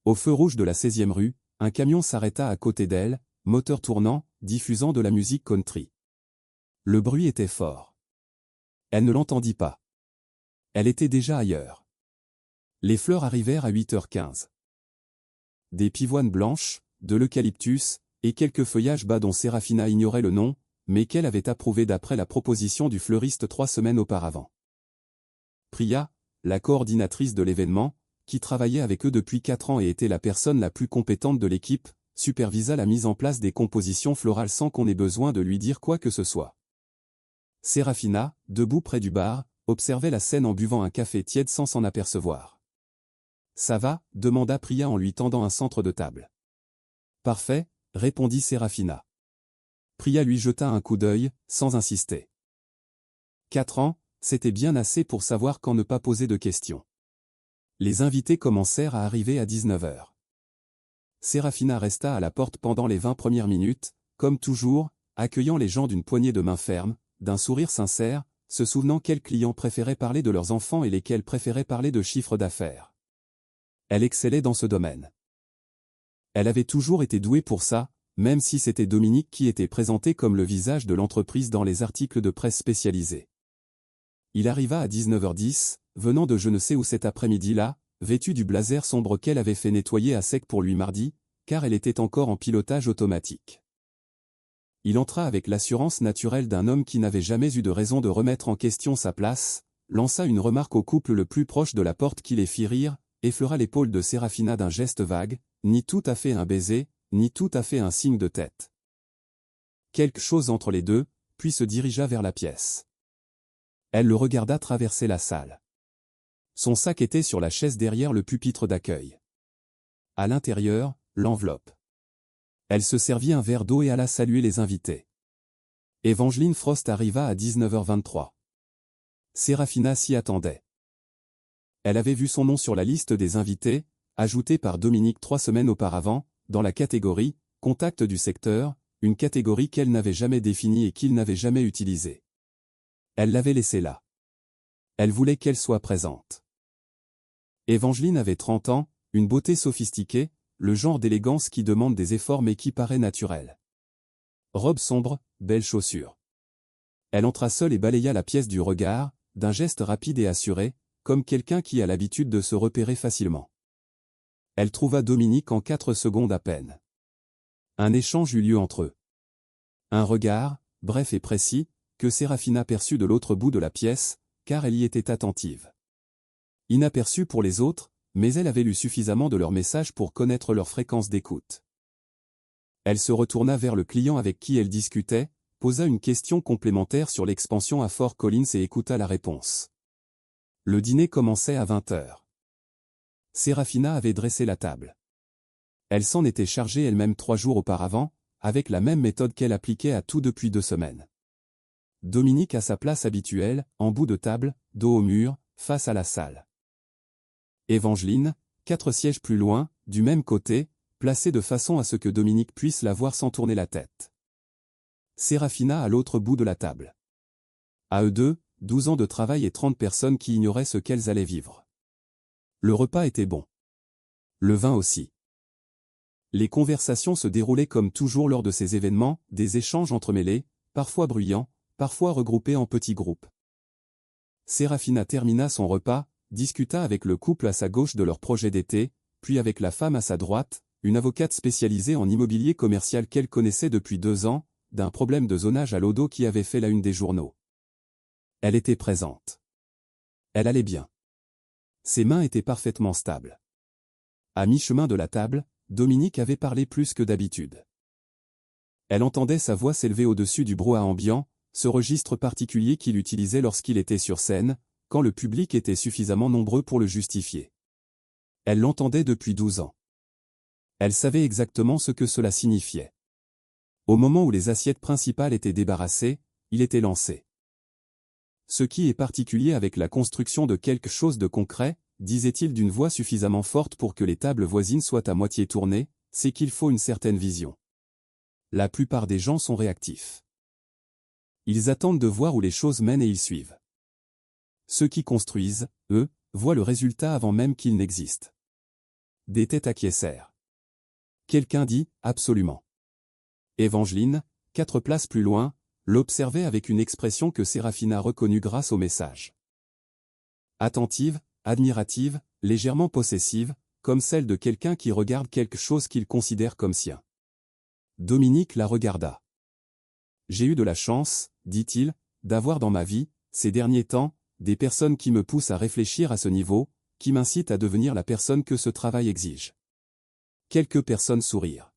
Au feu rouge de la 16e rue, un camion s'arrêta à côté d'elle, moteur tournant, diffusant de la musique country. Le bruit était fort. Elle ne l'entendit pas. Elle était déjà ailleurs. Les fleurs arrivèrent à 8h15. Des pivoines blanches, de l'eucalyptus, et quelques feuillages bas dont Serafina ignorait le nom, mais qu'elle avait approuvé d'après la proposition du fleuriste 3 semaines auparavant. Priya, la coordinatrice de l'événement, qui travaillait avec eux depuis 4 ans et était la personne la plus compétente de l'équipe, supervisa la mise en place des compositions florales sans qu'on ait besoin de lui dire quoi que ce soit. Serafina, debout près du bar, observait la scène en buvant un café tiède sans s'en apercevoir. « Ça va ?» demanda Priya en lui tendant un centre de table. « Parfait » répondit Serafina. Priya lui jeta un coup d'œil, sans insister. 4 ans, c'était bien assez pour savoir quand ne pas poser de questions. Les invités commencèrent à arriver à 19h. Serafina resta à la porte pendant les 20 premières minutes, comme toujours, accueillant les gens d'une poignée de main ferme, d'un sourire sincère, se souvenant quels clients préféraient parler de leurs enfants et lesquels préféraient parler de chiffre d'affaires. Elle excellait dans ce domaine. Elle avait toujours été douée pour ça, même si c'était Dominique qui était présenté comme le visage de l'entreprise dans les articles de presse spécialisés. Il arriva à 19h10, venant de je ne sais où cet après-midi-là, vêtu du blazer sombre qu'elle avait fait nettoyer à sec pour lui mardi, car elle était encore en pilotage automatique. Il entra avec l'assurance naturelle d'un homme qui n'avait jamais eu de raison de remettre en question sa place, lança une remarque au couple le plus proche de la porte qui les fit rire, effleura l'épaule de Serafina d'un geste vague, ni tout à fait un baiser, ni tout à fait un signe de tête. Quelque chose entre les deux, puis se dirigea vers la pièce. Elle le regarda traverser la salle. Son sac était sur la chaise derrière le pupitre d'accueil. À l'intérieur, l'enveloppe. Elle se servit un verre d'eau et alla saluer les invités. Evangeline Frost arriva à 19h23. Serafina s'y attendait. Elle avait vu son nom sur la liste des invités, ajoutée par Dominique 3 semaines auparavant, dans la catégorie « Contact du secteur », une catégorie qu'elle n'avait jamais définie et qu'il n'avait jamais utilisée. Elle l'avait laissée là. Elle voulait qu'elle soit présente. Evangeline avait 30 ans, une beauté sophistiquée, le genre d'élégance qui demande des efforts mais qui paraît naturel. Robe sombre, belles chaussures. Elle entra seule et balaya la pièce du regard, d'un geste rapide et assuré, comme quelqu'un qui a l'habitude de se repérer facilement. Elle trouva Dominique en 4 secondes à peine. Un échange eut lieu entre eux. Un regard, bref et précis, que Serafina perçut de l'autre bout de la pièce, car elle y était attentive. Inaperçue pour les autres, mais elle avait lu suffisamment de leurs messages pour connaître leur fréquence d'écoute. Elle se retourna vers le client avec qui elle discutait, posa une question complémentaire sur l'expansion à Fort Collins et écouta la réponse. Le dîner commençait à 20h. Serafina avait dressé la table. Elle s'en était chargée elle-même 3 jours auparavant, avec la même méthode qu'elle appliquait à tout depuis 2 semaines. Dominique à sa place habituelle, en bout de table, dos au mur, face à la salle. Evangeline, 4 sièges plus loin, du même côté, placée de façon à ce que Dominique puisse la voir sans tourner la tête. Serafina à l'autre bout de la table. À eux deux, 12 ans de travail et 30 personnes qui ignoraient ce qu'elles allaient vivre. Le repas était bon. Le vin aussi. Les conversations se déroulaient comme toujours lors de ces événements, des échanges entremêlés, parfois bruyants, parfois regroupés en petits groupes. Serafina termina son repas, discuta avec le couple à sa gauche de leur projet d'été, puis avec la femme à sa droite, une avocate spécialisée en immobilier commercial qu'elle connaissait depuis 2 ans, d'un problème de zonage à l'eau qui avait fait la une des journaux. Elle était présente. Elle allait bien. Ses mains étaient parfaitement stables. À mi-chemin de la table, Dominique avait parlé plus que d'habitude. Elle entendait sa voix s'élever au-dessus du brouhaha ambiant, ce registre particulier qu'il utilisait lorsqu'il était sur scène, quand le public était suffisamment nombreux pour le justifier. Elle l'entendait depuis 12 ans. Elle savait exactement ce que cela signifiait. Au moment où les assiettes principales étaient débarrassées, il était lancé. Ce qui est particulier avec la construction de quelque chose de concret, disait-il d'une voix suffisamment forte pour que les tables voisines soient à moitié tournées, c'est qu'il faut une certaine vision. La plupart des gens sont réactifs. Ils attendent de voir où les choses mènent et ils suivent. Ceux qui construisent, eux, voient le résultat avant même qu'il n'existe. Des têtes acquiescèrent. Quelqu'un dit « Absolument ». Evangeline, 4 places plus loin, l'observait avec une expression que Sérafina reconnut grâce au message. Attentive, admirative, légèrement possessive, comme celle de quelqu'un qui regarde quelque chose qu'il considère comme sien. Dominique la regarda. « J'ai eu de la chance, dit-il, d'avoir dans ma vie, ces derniers temps, des personnes qui me poussent à réfléchir à ce niveau, qui m'incitent à devenir la personne que ce travail exige. » Quelques personnes sourirent.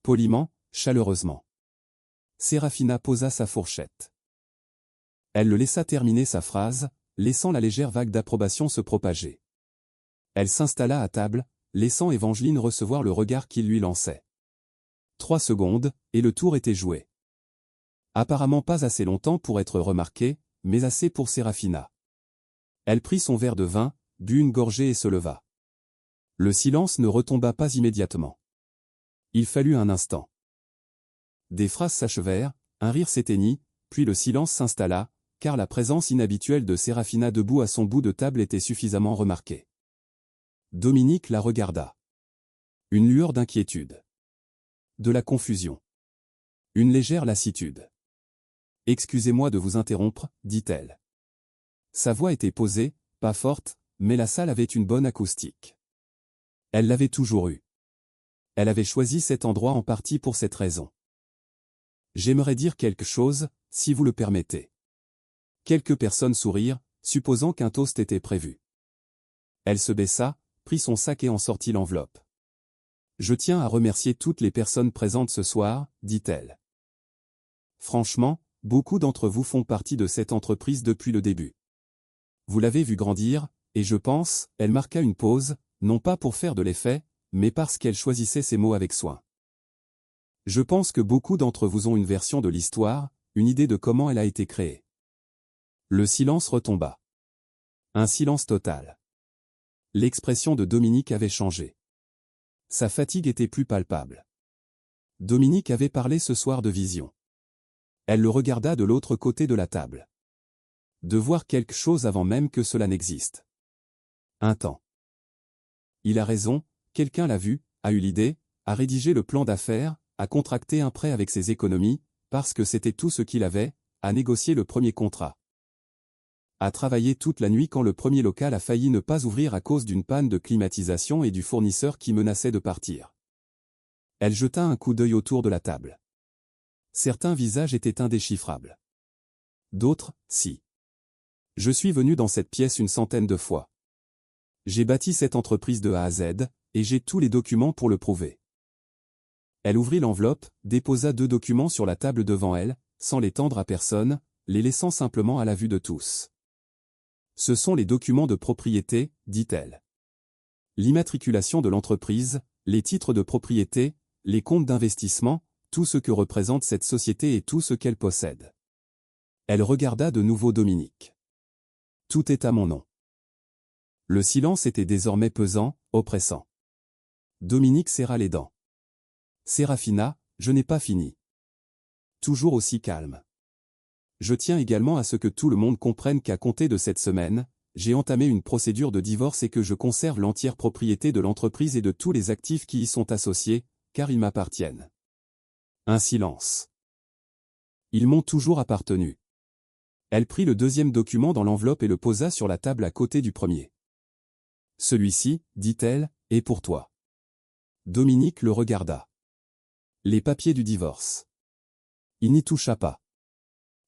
Poliment, chaleureusement. Sérafina posa sa fourchette. Elle le laissa terminer sa phrase, laissant la légère vague d'approbation se propager. Elle s'installa à table, laissant Evangeline recevoir le regard qu'il lui lançait. 3 secondes, et le tour était joué. Apparemment pas assez longtemps pour être remarqué, mais assez pour Sérafina. Elle prit son verre de vin, but une gorgée et se leva. Le silence ne retomba pas immédiatement. Il fallut un instant. Des phrases s'achevèrent, un rire s'éteignit, puis le silence s'installa, car la présence inhabituelle de Sérafina debout à son bout de table était suffisamment remarquée. Dominique la regarda. Une lueur d'inquiétude. De la confusion. Une légère lassitude. « Excusez-moi de vous interrompre, dit-elle. » Sa voix était posée, pas forte, mais la salle avait une bonne acoustique. Elle l'avait toujours eue. Elle avait choisi cet endroit en partie pour cette raison. « J'aimerais dire quelque chose, si vous le permettez. » Quelques personnes sourirent, supposant qu'un toast était prévu. Elle se baissa, prit son sac et en sortit l'enveloppe. « Je tiens à remercier toutes les personnes présentes ce soir, dit-elle. Franchement, beaucoup d'entre vous font partie de cette entreprise depuis le début. Vous l'avez vu grandir, et je pense, elle marqua une pause, non pas pour faire de l'effet, mais parce qu'elle choisissait ses mots avec soin. Je pense que beaucoup d'entre vous ont une version de l'histoire, une idée de comment elle a été créée. » Le silence retomba. Un silence total. L'expression de Dominique avait changé. Sa fatigue était plus palpable. Dominique avait parlé ce soir de vision. Elle le regarda de l'autre côté de la table. De voir quelque chose avant même que cela n'existe. Un temps. Il a raison, quelqu'un l'a vu, a eu l'idée, a rédigé le plan d'affaires, a contracté un prêt avec ses économies, parce que c'était tout ce qu'il avait, a négocié le premier contrat. A travaillé toute la nuit quand le premier local a failli ne pas ouvrir à cause d'une panne de climatisation et du fournisseur qui menaçait de partir. Elle jeta un coup d'œil autour de la table. Certains visages étaient indéchiffrables. D'autres, si. Je suis venu dans cette pièce une centaine de fois. J'ai bâti cette entreprise de A à Z, et j'ai tous les documents pour le prouver. Elle ouvrit l'enveloppe, déposa 2 documents sur la table devant elle, sans les tendre à personne, les laissant simplement à la vue de tous. Ce sont les documents de propriété, dit-elle. L'immatriculation de l'entreprise, les titres de propriété, les comptes d'investissement, tout ce que représente cette société et tout ce qu'elle possède. Elle regarda de nouveau Dominique. Tout est à mon nom. Le silence était désormais pesant, oppressant. Dominique serra les dents. Sérafina, je n'ai pas fini. Toujours aussi calme. Je tiens également à ce que tout le monde comprenne qu'à compter de cette semaine, j'ai entamé une procédure de divorce et que je conserve l'entière propriété de l'entreprise et de tous les actifs qui y sont associés, car ils m'appartiennent. Un silence. Ils m'ont toujours appartenu. Elle prit le 2e document dans l'enveloppe et le posa sur la table à côté du premier. Celui-ci, dit-elle, est pour toi. Dominique le regarda. Les papiers du divorce. Il n'y toucha pas.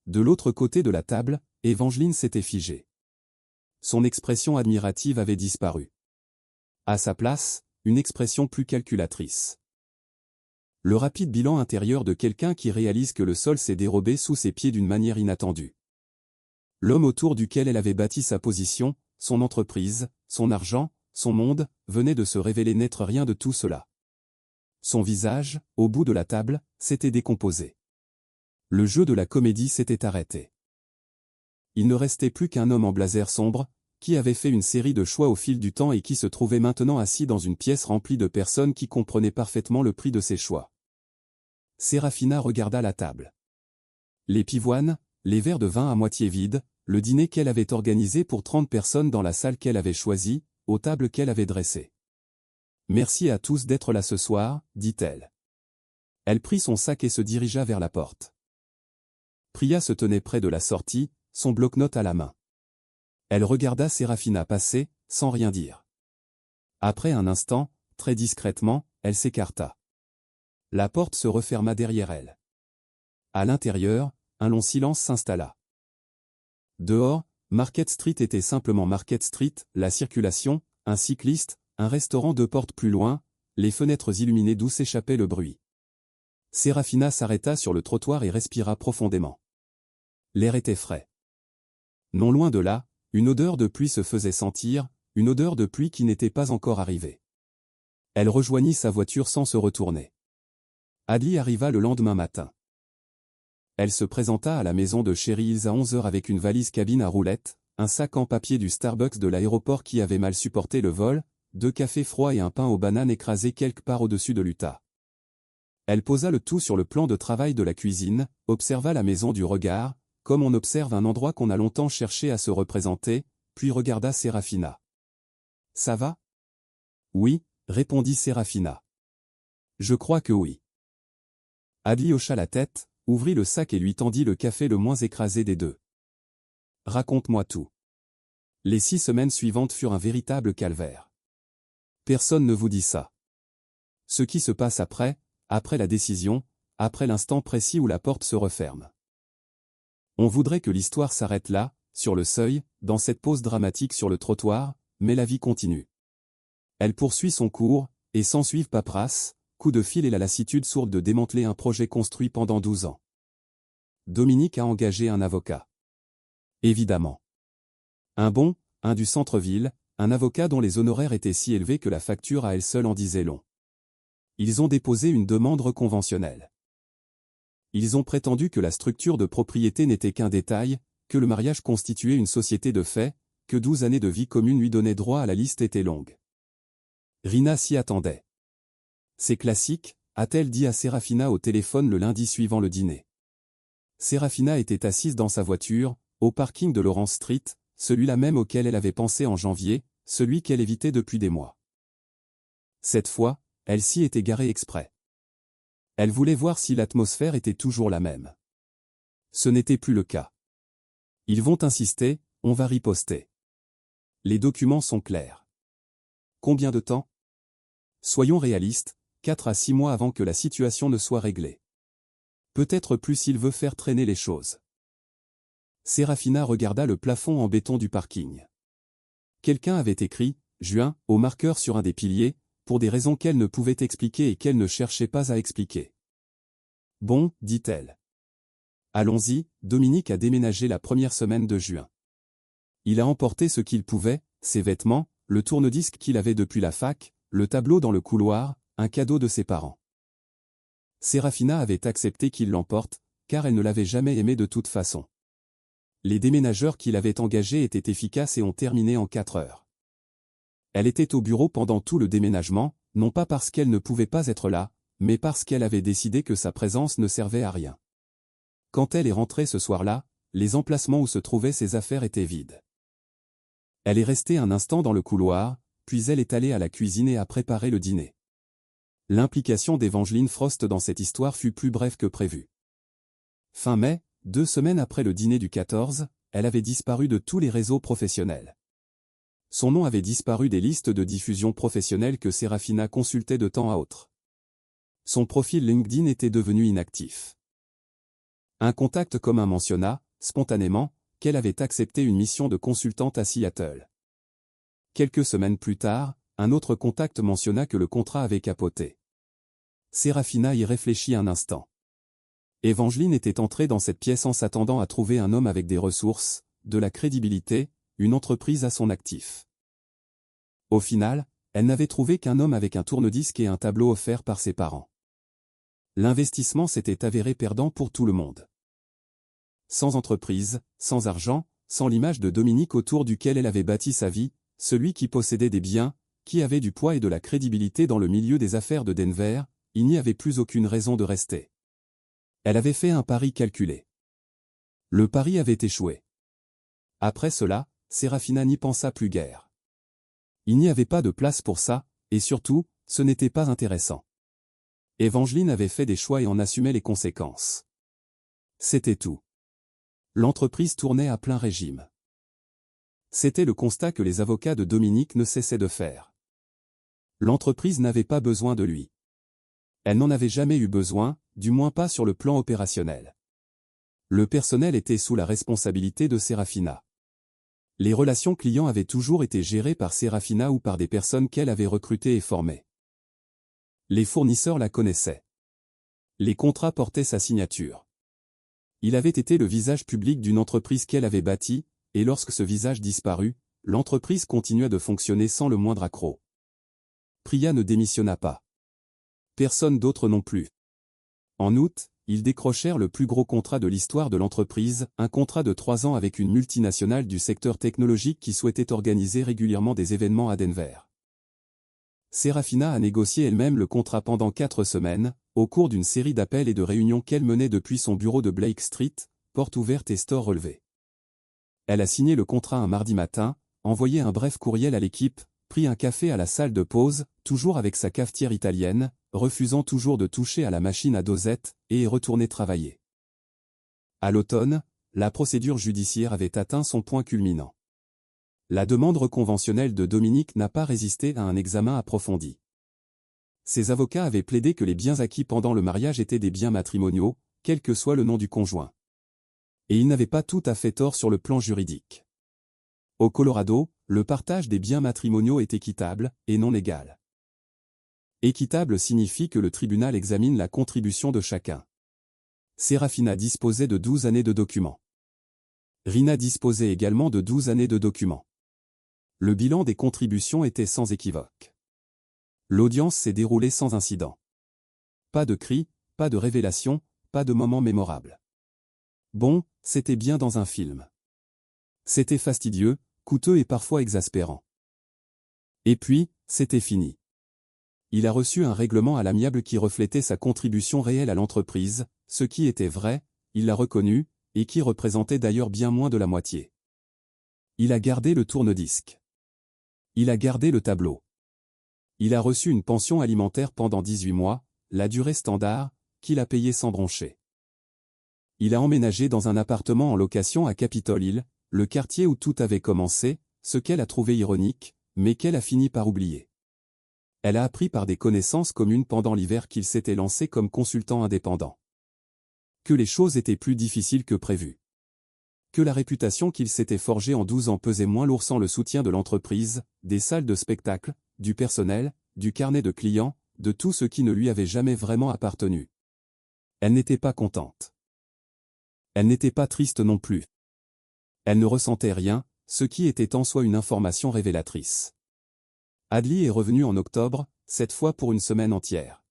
De l'autre côté de la table, Evangeline s'était figée. Son expression admirative avait disparu. À sa place, une expression plus calculatrice. Le rapide bilan intérieur de quelqu'un qui réalise que le sol s'est dérobé sous ses pieds d'une manière inattendue. L'homme autour duquel elle avait bâti sa position, son entreprise, son argent, son monde, venait de se révéler n'être rien de tout cela. Son visage, au bout de la table, s'était décomposé. Le jeu de la comédie s'était arrêté. Il ne restait plus qu'un homme en blazer sombre, qui avait fait une série de choix au fil du temps et qui se trouvait maintenant assis dans une pièce remplie de personnes qui comprenaient parfaitement le prix de ses choix. Sérafina regarda la table. Les pivoines, les verres de vin à moitié vides, le dîner qu'elle avait organisé pour 30 personnes dans la salle qu'elle avait choisie, aux tables qu'elle avait dressées. « Merci à tous d'être là ce soir, dit-elle. Elle prit son sac et se dirigea vers la porte. Priya se tenait près de la sortie, son bloc-notes à la main. Elle regarda Sérafina passer, sans rien dire. Après un instant, très discrètement, elle s'écarta. La porte se referma derrière elle. À l'intérieur, un long silence s'installa. Dehors, Market Street était simplement Market Street, la circulation, un cycliste, un restaurant 2 portes plus loin, les fenêtres illuminées d'où s'échappait le bruit. Sérafina s'arrêta sur le trottoir et respira profondément. L'air était frais. Non loin de là, une odeur de pluie se faisait sentir, une odeur de pluie qui n'était pas encore arrivée. Elle rejoignit sa voiture sans se retourner. Adli arriva le lendemain matin. Elle se présenta à la maison de Sherry Hills à 11h avec une valise cabine à roulettes, un sac en papier du Starbucks de l'aéroport qui avait mal supporté le vol, 2 cafés froids et un pain aux bananes écrasé quelque part au-dessus de l'Utah. Elle posa le tout sur le plan de travail de la cuisine, observa la maison du regard, comme on observe un endroit qu'on a longtemps cherché à se représenter, puis regarda Sérafina. « Ça va ?» ?»« Oui, » répondit Sérafina. « Je crois que oui. » Adli hocha la tête, ouvrit le sac et lui tendit le café le moins écrasé des deux. « Raconte-moi tout. » Les 6 semaines suivantes furent un véritable calvaire. Personne ne vous dit ça. Ce qui se passe après la décision, après l'instant précis où la porte se referme. On voudrait que l'histoire s'arrête là, sur le seuil, dans cette pause dramatique sur le trottoir, mais la vie continue. Elle poursuit son cours, et s'ensuivent paperasse, coups de fil et la lassitude sourde de démanteler un projet construit pendant 12 ans. Dominique a engagé un avocat. Évidemment. Un du centre-ville, un avocat dont les honoraires étaient si élevés que la facture à elle seule en disait long. Ils ont déposé une demande reconventionnelle. Ils ont prétendu que la structure de propriété n'était qu'un détail, que le mariage constituait une société de fait, que 12 années de vie commune lui donnaient droit à la liste était longue. Rina s'y attendait. C'est classique, a-t-elle dit à Sérafina au téléphone le lundi suivant le dîner. Sérafina était assise dans sa voiture, au parking de Lawrence Street, celui-là même auquel elle avait pensé en janvier, celui qu'elle évitait depuis des mois. Cette fois, elle s'y était garée exprès. Elle voulait voir si l'atmosphère était toujours la même. Ce n'était plus le cas. Ils vont insister, on va riposter. Les documents sont clairs. Combien de temps ? Soyons réalistes, 4 à 6 mois avant que la situation ne soit réglée. Peut-être plus s'il veut faire traîner les choses. Sérafina regarda le plafond en béton du parking. Quelqu'un avait écrit « Juin » au marqueur sur un des piliers, pour des raisons qu'elle ne pouvait expliquer et qu'elle ne cherchait pas à expliquer. « Bon, dit-elle. Allons-y, Dominique a déménagé la première semaine de juin. Il a emporté ce qu'il pouvait, ses vêtements, le tourne-disque qu'il avait depuis la fac, le tableau dans le couloir, un cadeau de ses parents. Sérafina avait accepté qu'il l'emporte, car elle ne l'avait jamais aimé de toute façon. Les déménageurs qu'il avait engagés étaient efficaces et ont terminé en 4 heures. Elle était au bureau pendant tout le déménagement, non pas parce qu'elle ne pouvait pas être là, mais parce qu'elle avait décidé que sa présence ne servait à rien. Quand elle est rentrée ce soir-là, les emplacements où se trouvaient ses affaires étaient vides. Elle est restée un instant dans le couloir, puis elle est allée à la cuisine et a préparé le dîner. L'implication d'Evangeline Frost dans cette histoire fut plus brève que prévu. Fin mai, 2 semaines après le dîner du 14, elle avait disparu de tous les réseaux professionnels. Son nom avait disparu des listes de diffusion professionnelles que Sérafina consultait de temps à autre. Son profil LinkedIn était devenu inactif. Un contact commun mentionna, spontanément, qu'elle avait accepté une mission de consultante à Seattle. Quelques semaines plus tard, un autre contact mentionna que le contrat avait capoté. Sérafina y réfléchit un instant. Evangeline était entrée dans cette pièce en s'attendant à trouver un homme avec des ressources, de la crédibilité, une entreprise à son actif. Au final, elle n'avait trouvé qu'un homme avec un tourne-disque et un tableau offert par ses parents. L'investissement s'était avéré perdant pour tout le monde. Sans entreprise, sans argent, sans l'image de Dominique autour duquel elle avait bâti sa vie, celui qui possédait des biens, qui avait du poids et de la crédibilité dans le milieu des affaires de Denver, il n'y avait plus aucune raison de rester. Elle avait fait un pari calculé. Le pari avait échoué. Après cela, Serafina n'y pensa plus guère. Il n'y avait pas de place pour ça, et surtout, ce n'était pas intéressant. Evangeline avait fait des choix et en assumait les conséquences. C'était tout. L'entreprise tournait à plein régime. C'était le constat que les avocats de Dominique ne cessaient de faire. L'entreprise n'avait pas besoin de lui. Elle n'en avait jamais eu besoin, du moins pas sur le plan opérationnel. Le personnel était sous la responsabilité de Serafina. Les relations clients avaient toujours été gérées par Serafina ou par des personnes qu'elle avait recrutées et formées. Les fournisseurs la connaissaient. Les contrats portaient sa signature. Il avait été le visage public d'une entreprise qu'elle avait bâtie, et lorsque ce visage disparut, l'entreprise continuait de fonctionner sans le moindre accroc. Priya ne démissionna pas. Personne d'autre non plus. En août, ils décrochèrent le plus gros contrat de l'histoire de l'entreprise, un contrat de 3 ans avec une multinationale du secteur technologique qui souhaitait organiser régulièrement des événements à Denver. Serafina a négocié elle-même le contrat pendant 4 semaines, au cours d'une série d'appels et de réunions qu'elle menait depuis son bureau de Blake Street, porte ouverte et store relevé. Elle a signé le contrat un mardi matin, envoyé un bref courriel à l'équipe, pris un café à la salle de pause, toujours avec sa cafetière italienne, refusant toujours de toucher à la machine à dosette, et est retournée travailler. À l'automne, la procédure judiciaire avait atteint son point culminant. La demande reconventionnelle de Dominique n'a pas résisté à un examen approfondi. Ses avocats avaient plaidé que les biens acquis pendant le mariage étaient des biens matrimoniaux, quel que soit le nom du conjoint. Et ils n'avaient pas tout à fait tort sur le plan juridique. Au Colorado, le partage des biens matrimoniaux est équitable, et non égal. Équitable signifie que le tribunal examine la contribution de chacun. Serafina disposait de 12 années de documents. Rina disposait également de 12 années de documents. Le bilan des contributions était sans équivoque. L'audience s'est déroulée sans incident. Pas de cris, pas de révélations, pas de moments mémorables. Bon, c'était bien dans un film. C'était fastidieux, coûteux et parfois exaspérant. Et puis, c'était fini. Il a reçu un règlement à l'amiable qui reflétait sa contribution réelle à l'entreprise, ce qui était vrai, il l'a reconnu, et qui représentait d'ailleurs bien moins de la moitié. Il a gardé le tourne-disque. Il a gardé le tableau. Il a reçu une pension alimentaire pendant 18 mois, la durée standard, qu'il a payée sans broncher. Il a emménagé dans un appartement en location à Capitol Hill, le quartier où tout avait commencé, ce qu'elle a trouvé ironique, mais qu'elle a fini par oublier. Elle a appris par des connaissances communes pendant l'hiver qu'il s'était lancé comme consultant indépendant. Que les choses étaient plus difficiles que prévu. Que la réputation qu'il s'était forgée en 12 ans pesait moins lourd sans le soutien de l'entreprise, des salles de spectacle, du personnel, du carnet de clients, de tout ce qui ne lui avait jamais vraiment appartenu. Elle n'était pas contente. Elle n'était pas triste non plus. Elle ne ressentait rien, ce qui était en soi une information révélatrice. Adli est revenue en octobre, cette fois pour une semaine entière.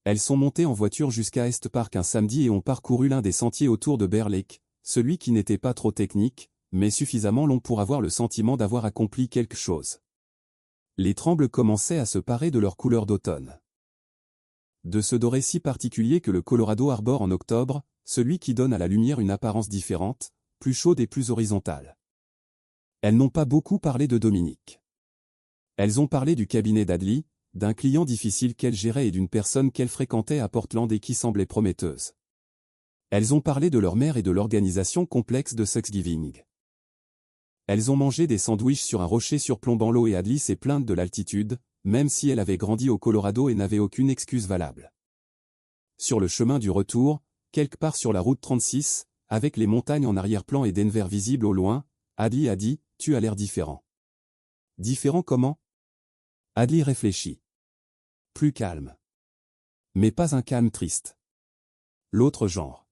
Elles sont montées en voiture jusqu'à Est Park un samedi et ont parcouru l'un des sentiers autour de Bear Lake, celui qui n'était pas trop technique, mais suffisamment long pour avoir le sentiment d'avoir accompli quelque chose. Les trembles commençaient à se parer de leur couleur d'automne. De ce doré si particulier que le Colorado arbore en octobre, celui qui donne à la lumière une apparence différente, plus chaude et plus horizontale. Elles n'ont pas beaucoup parlé de Dominique. Elles ont parlé du cabinet d'Adli, d'un client difficile qu'elle gérait et d'une personne qu'elle fréquentait à Portland et qui semblait prometteuse. Elles ont parlé de leur mère et de l'organisation complexe de Thanksgiving. Elles ont mangé des sandwichs sur un rocher surplombant l'eau et Adli s'est plainte de l'altitude, même si elle avait grandi au Colorado et n'avait aucune excuse valable. Sur le chemin du retour, quelque part sur la route 36, avec les montagnes en arrière-plan et Denver visible au loin, Adli a dit « Tu as l'air différent ». Différent comment? Adli réfléchit. Plus calme. Mais pas un calme triste. L'autre genre.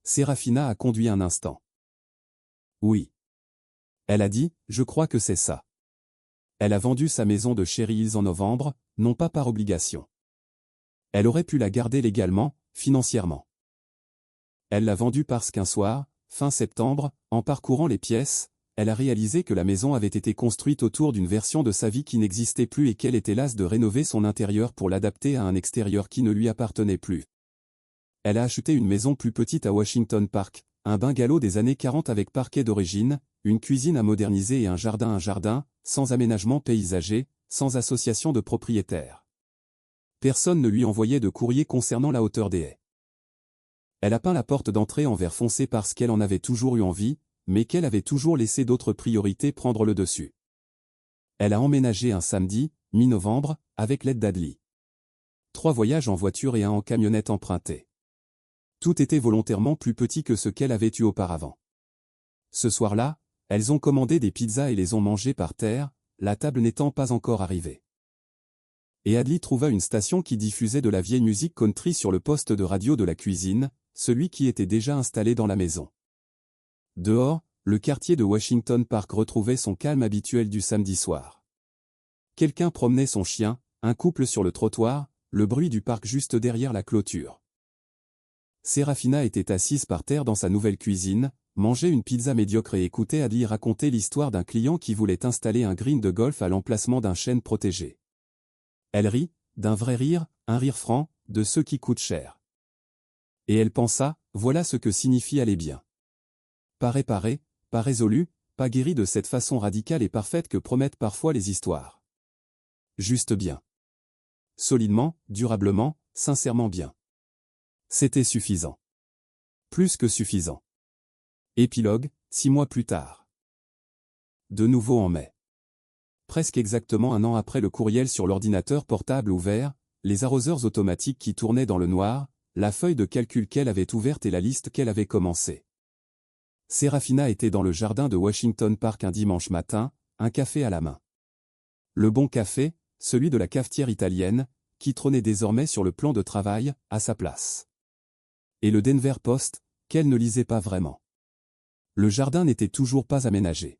Serafina a conduit un instant. Oui. Elle a dit, je crois que c'est ça. Elle a vendu sa maison de Cherry Hills en novembre, non pas par obligation. Elle aurait pu la garder légalement, financièrement. Elle l'a vendue parce qu'un soir, fin septembre, en parcourant les pièces, elle a réalisé que la maison avait été construite autour d'une version de sa vie qui n'existait plus et qu'elle était lasse de rénover son intérieur pour l'adapter à un extérieur qui ne lui appartenait plus. elle a acheté une maison plus petite à Washington Park, un bungalow des années 40 avec parquet d'origine, une cuisine à moderniser et un jardin, sans aménagement paysager, sans association de propriétaires. Personne ne lui envoyait de courrier concernant la hauteur des haies. Elle a peint la porte d'entrée en vert foncé parce qu'elle en avait toujours eu envie, mais qu'elle avait toujours laissé d'autres priorités prendre le dessus. Elle a emménagé un samedi, mi-novembre, avec l'aide d'Adli. 3 voyages en voiture et 1 en camionnette empruntée. Tout était volontairement plus petit que ce qu'elle avait eu auparavant. Ce soir-là, elles ont commandé des pizzas et les ont mangées par terre, la table n'étant pas encore arrivée. Et Adli trouva une station qui diffusait de la vieille musique country sur le poste de radio de la cuisine, celui qui était déjà installé dans la maison. Dehors, le quartier de Washington Park retrouvait son calme habituel du samedi soir. Quelqu'un promenait son chien, un couple sur le trottoir, le bruit du parc juste derrière la clôture. Serafina était assise par terre dans sa nouvelle cuisine, mangeait une pizza médiocre et écoutait Adli raconter l'histoire d'un client qui voulait installer un green de golf à l'emplacement d'un chêne protégé. Elle rit, d'un vrai rire, un rire franc, de ceux qui coûtent cher. Et elle pensa, voilà ce que signifie aller bien. Pas réparé, pas résolu, pas guéri de cette façon radicale et parfaite que promettent parfois les histoires. Juste bien. Solidement, durablement, sincèrement bien. C'était suffisant. Plus que suffisant. Épilogue, 6 mois plus tard. De nouveau en mai. Presque exactement 1 an après le courriel sur l'ordinateur portable ouvert, les arroseurs automatiques qui tournaient dans le noir, la feuille de calcul qu'elle avait ouverte et la liste qu'elle avait commencée. Serafina était dans le jardin de Washington Park un dimanche matin, un café à la main. Le bon café, celui de la cafetière italienne, qui trônait désormais sur le plan de travail, à sa place. Et le Denver Post, qu'elle ne lisait pas vraiment. Le jardin n'était toujours pas aménagé.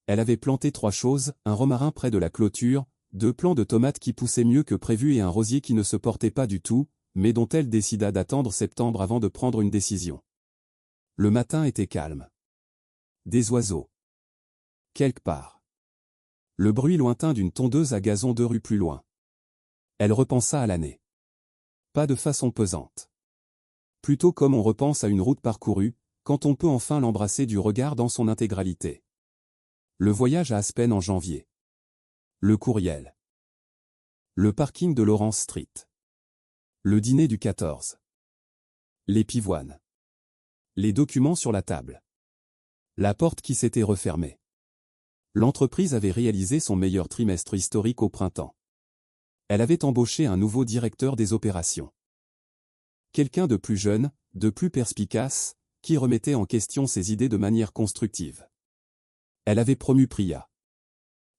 Elle avait planté 3 choses, un romarin près de la clôture, 2 plants de tomates qui poussaient mieux que prévu et un rosier qui ne se portait pas du tout, mais dont elle décida d'attendre septembre avant de prendre une décision. Le matin était calme. Des oiseaux. Quelque part. Le bruit lointain d'une tondeuse à gazon 2 rues plus loin. Elle repensa à l'année. Pas de façon pesante. Plutôt comme on repense à une route parcourue, quand on peut enfin l'embrasser du regard dans son intégralité. Le voyage à Aspen en janvier. Le courriel. Le parking de Lawrence Street. Le dîner du 14. Les pivoines. Les documents sur la table. La porte qui s'était refermée. L'entreprise avait réalisé son meilleur trimestre historique au printemps. Elle avait embauché un nouveau directeur des opérations. Quelqu'un de plus jeune, de plus perspicace, qui remettait en question ses idées de manière constructive. Elle avait promu Priya.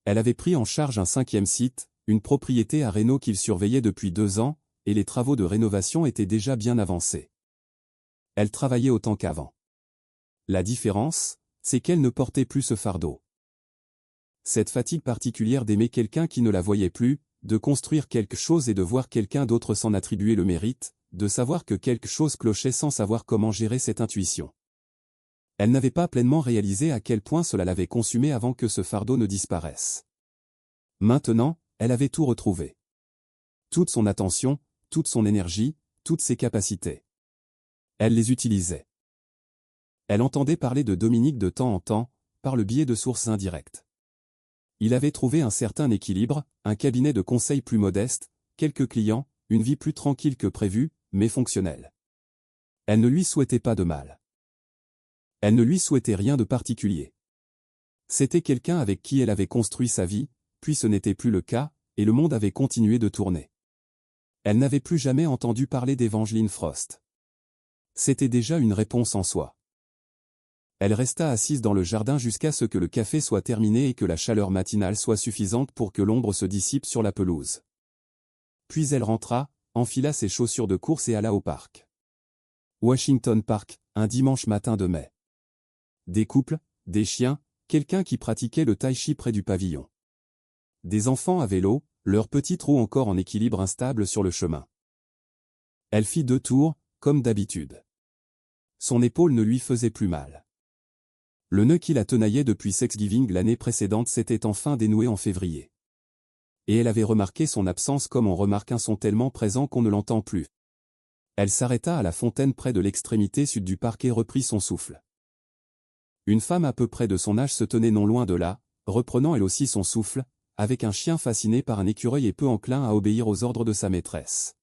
Elle avait pris en charge un 5e site, une propriété à Reno qu'il surveillait depuis 2 ans, et les travaux de rénovation étaient déjà bien avancés. Elle travaillait autant qu'avant. La différence, c'est qu'elle ne portait plus ce fardeau. Cette fatigue particulière d'aimer quelqu'un qui ne la voyait plus, de construire quelque chose et de voir quelqu'un d'autre s'en attribuer le mérite, de savoir que quelque chose clochait sans savoir comment gérer cette intuition. Elle n'avait pas pleinement réalisé à quel point cela l'avait consumée avant que ce fardeau ne disparaisse. Maintenant, elle avait tout retrouvé. Toute son attention, toute son énergie, toutes ses capacités. Elle les utilisait. Elle entendait parler de Dominique de temps en temps, par le biais de sources indirectes. Il avait trouvé un certain équilibre, un cabinet de conseil plus modeste, quelques clients, une vie plus tranquille que prévu, mais fonctionnelle. Elle ne lui souhaitait pas de mal. Elle ne lui souhaitait rien de particulier. C'était quelqu'un avec qui elle avait construit sa vie, puis ce n'était plus le cas, et le monde avait continué de tourner. Elle n'avait plus jamais entendu parler d'Evangeline Frost. C'était déjà une réponse en soi. Elle resta assise dans le jardin jusqu'à ce que le café soit terminé et que la chaleur matinale soit suffisante pour que l'ombre se dissipe sur la pelouse. Puis elle rentra, enfila ses chaussures de course et alla au parc. Washington Park, un dimanche matin de mai. Des couples, des chiens, quelqu'un qui pratiquait le tai chi près du pavillon. Des enfants à vélo, leurs petits trous encore en équilibre instable sur le chemin. Elle fit 2 tours, comme d'habitude. Son épaule ne lui faisait plus mal. Le nœud qui la tenaillait depuis Thanksgiving l'année précédente s'était enfin dénoué en février. Et elle avait remarqué son absence comme on remarque un son tellement présent qu'on ne l'entend plus. Elle s'arrêta à la fontaine près de l'extrémité sud du parc et reprit son souffle. Une femme à peu près de son âge se tenait non loin de là, reprenant elle aussi son souffle, avec un chien fasciné par un écureuil et peu enclin à obéir aux ordres de sa maîtresse.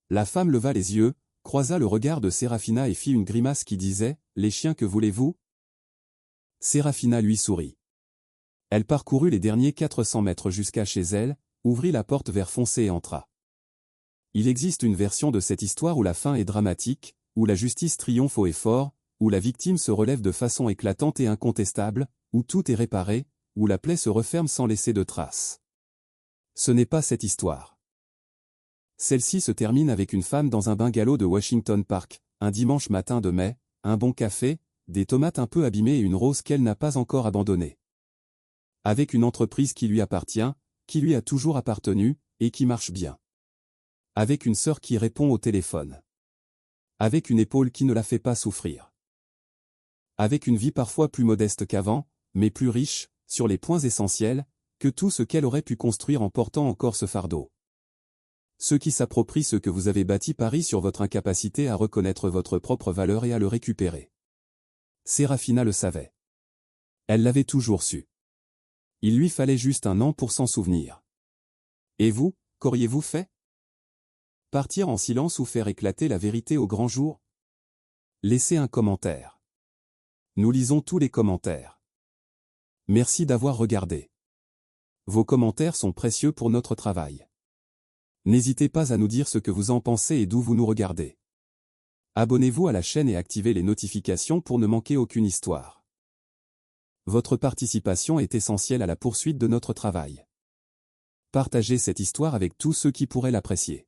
La femme leva les yeux, croisa le regard de Sérafina et fit une grimace qui disait « Les chiens que voulez-vous » Sérafina lui sourit. Elle parcourut les derniers 400 mètres jusqu'à chez elle, ouvrit la porte vert foncé et entra. Il existe une version de cette histoire où la fin est dramatique, où la justice triomphe haut et fort, où la victime se relève de façon éclatante et incontestable, où tout est réparé, où la plaie se referme sans laisser de traces. Ce n'est pas cette histoire. Celle-ci se termine avec une femme dans un bungalow de Washington Park, un dimanche matin de mai, un bon café, des tomates un peu abîmées et une rose qu'elle n'a pas encore abandonnée. Avec une entreprise qui lui appartient, qui lui a toujours appartenu, et qui marche bien. Avec une sœur qui répond au téléphone. Avec une épaule qui ne la fait pas souffrir. Avec une vie parfois plus modeste qu'avant, mais plus riche, sur les points essentiels, que tout ce qu'elle aurait pu construire en portant encore ce fardeau. Ceux qui s'approprient ce que vous avez bâti parient sur votre incapacité à reconnaître votre propre valeur et à le récupérer. Sérafina le savait. Elle l'avait toujours su. Il lui fallait juste un an pour s'en souvenir. Et vous, qu'auriez-vous fait? Partir en silence ou faire éclater la vérité au grand jour? Laissez un commentaire. Nous lisons tous les commentaires. Merci d'avoir regardé. Vos commentaires sont précieux pour notre travail. N'hésitez pas à nous dire ce que vous en pensez et d'où vous nous regardez. Abonnez-vous à la chaîne et activez les notifications pour ne manquer aucune histoire. Votre participation est essentielle à la poursuite de notre travail. Partagez cette histoire avec tous ceux qui pourraient l'apprécier.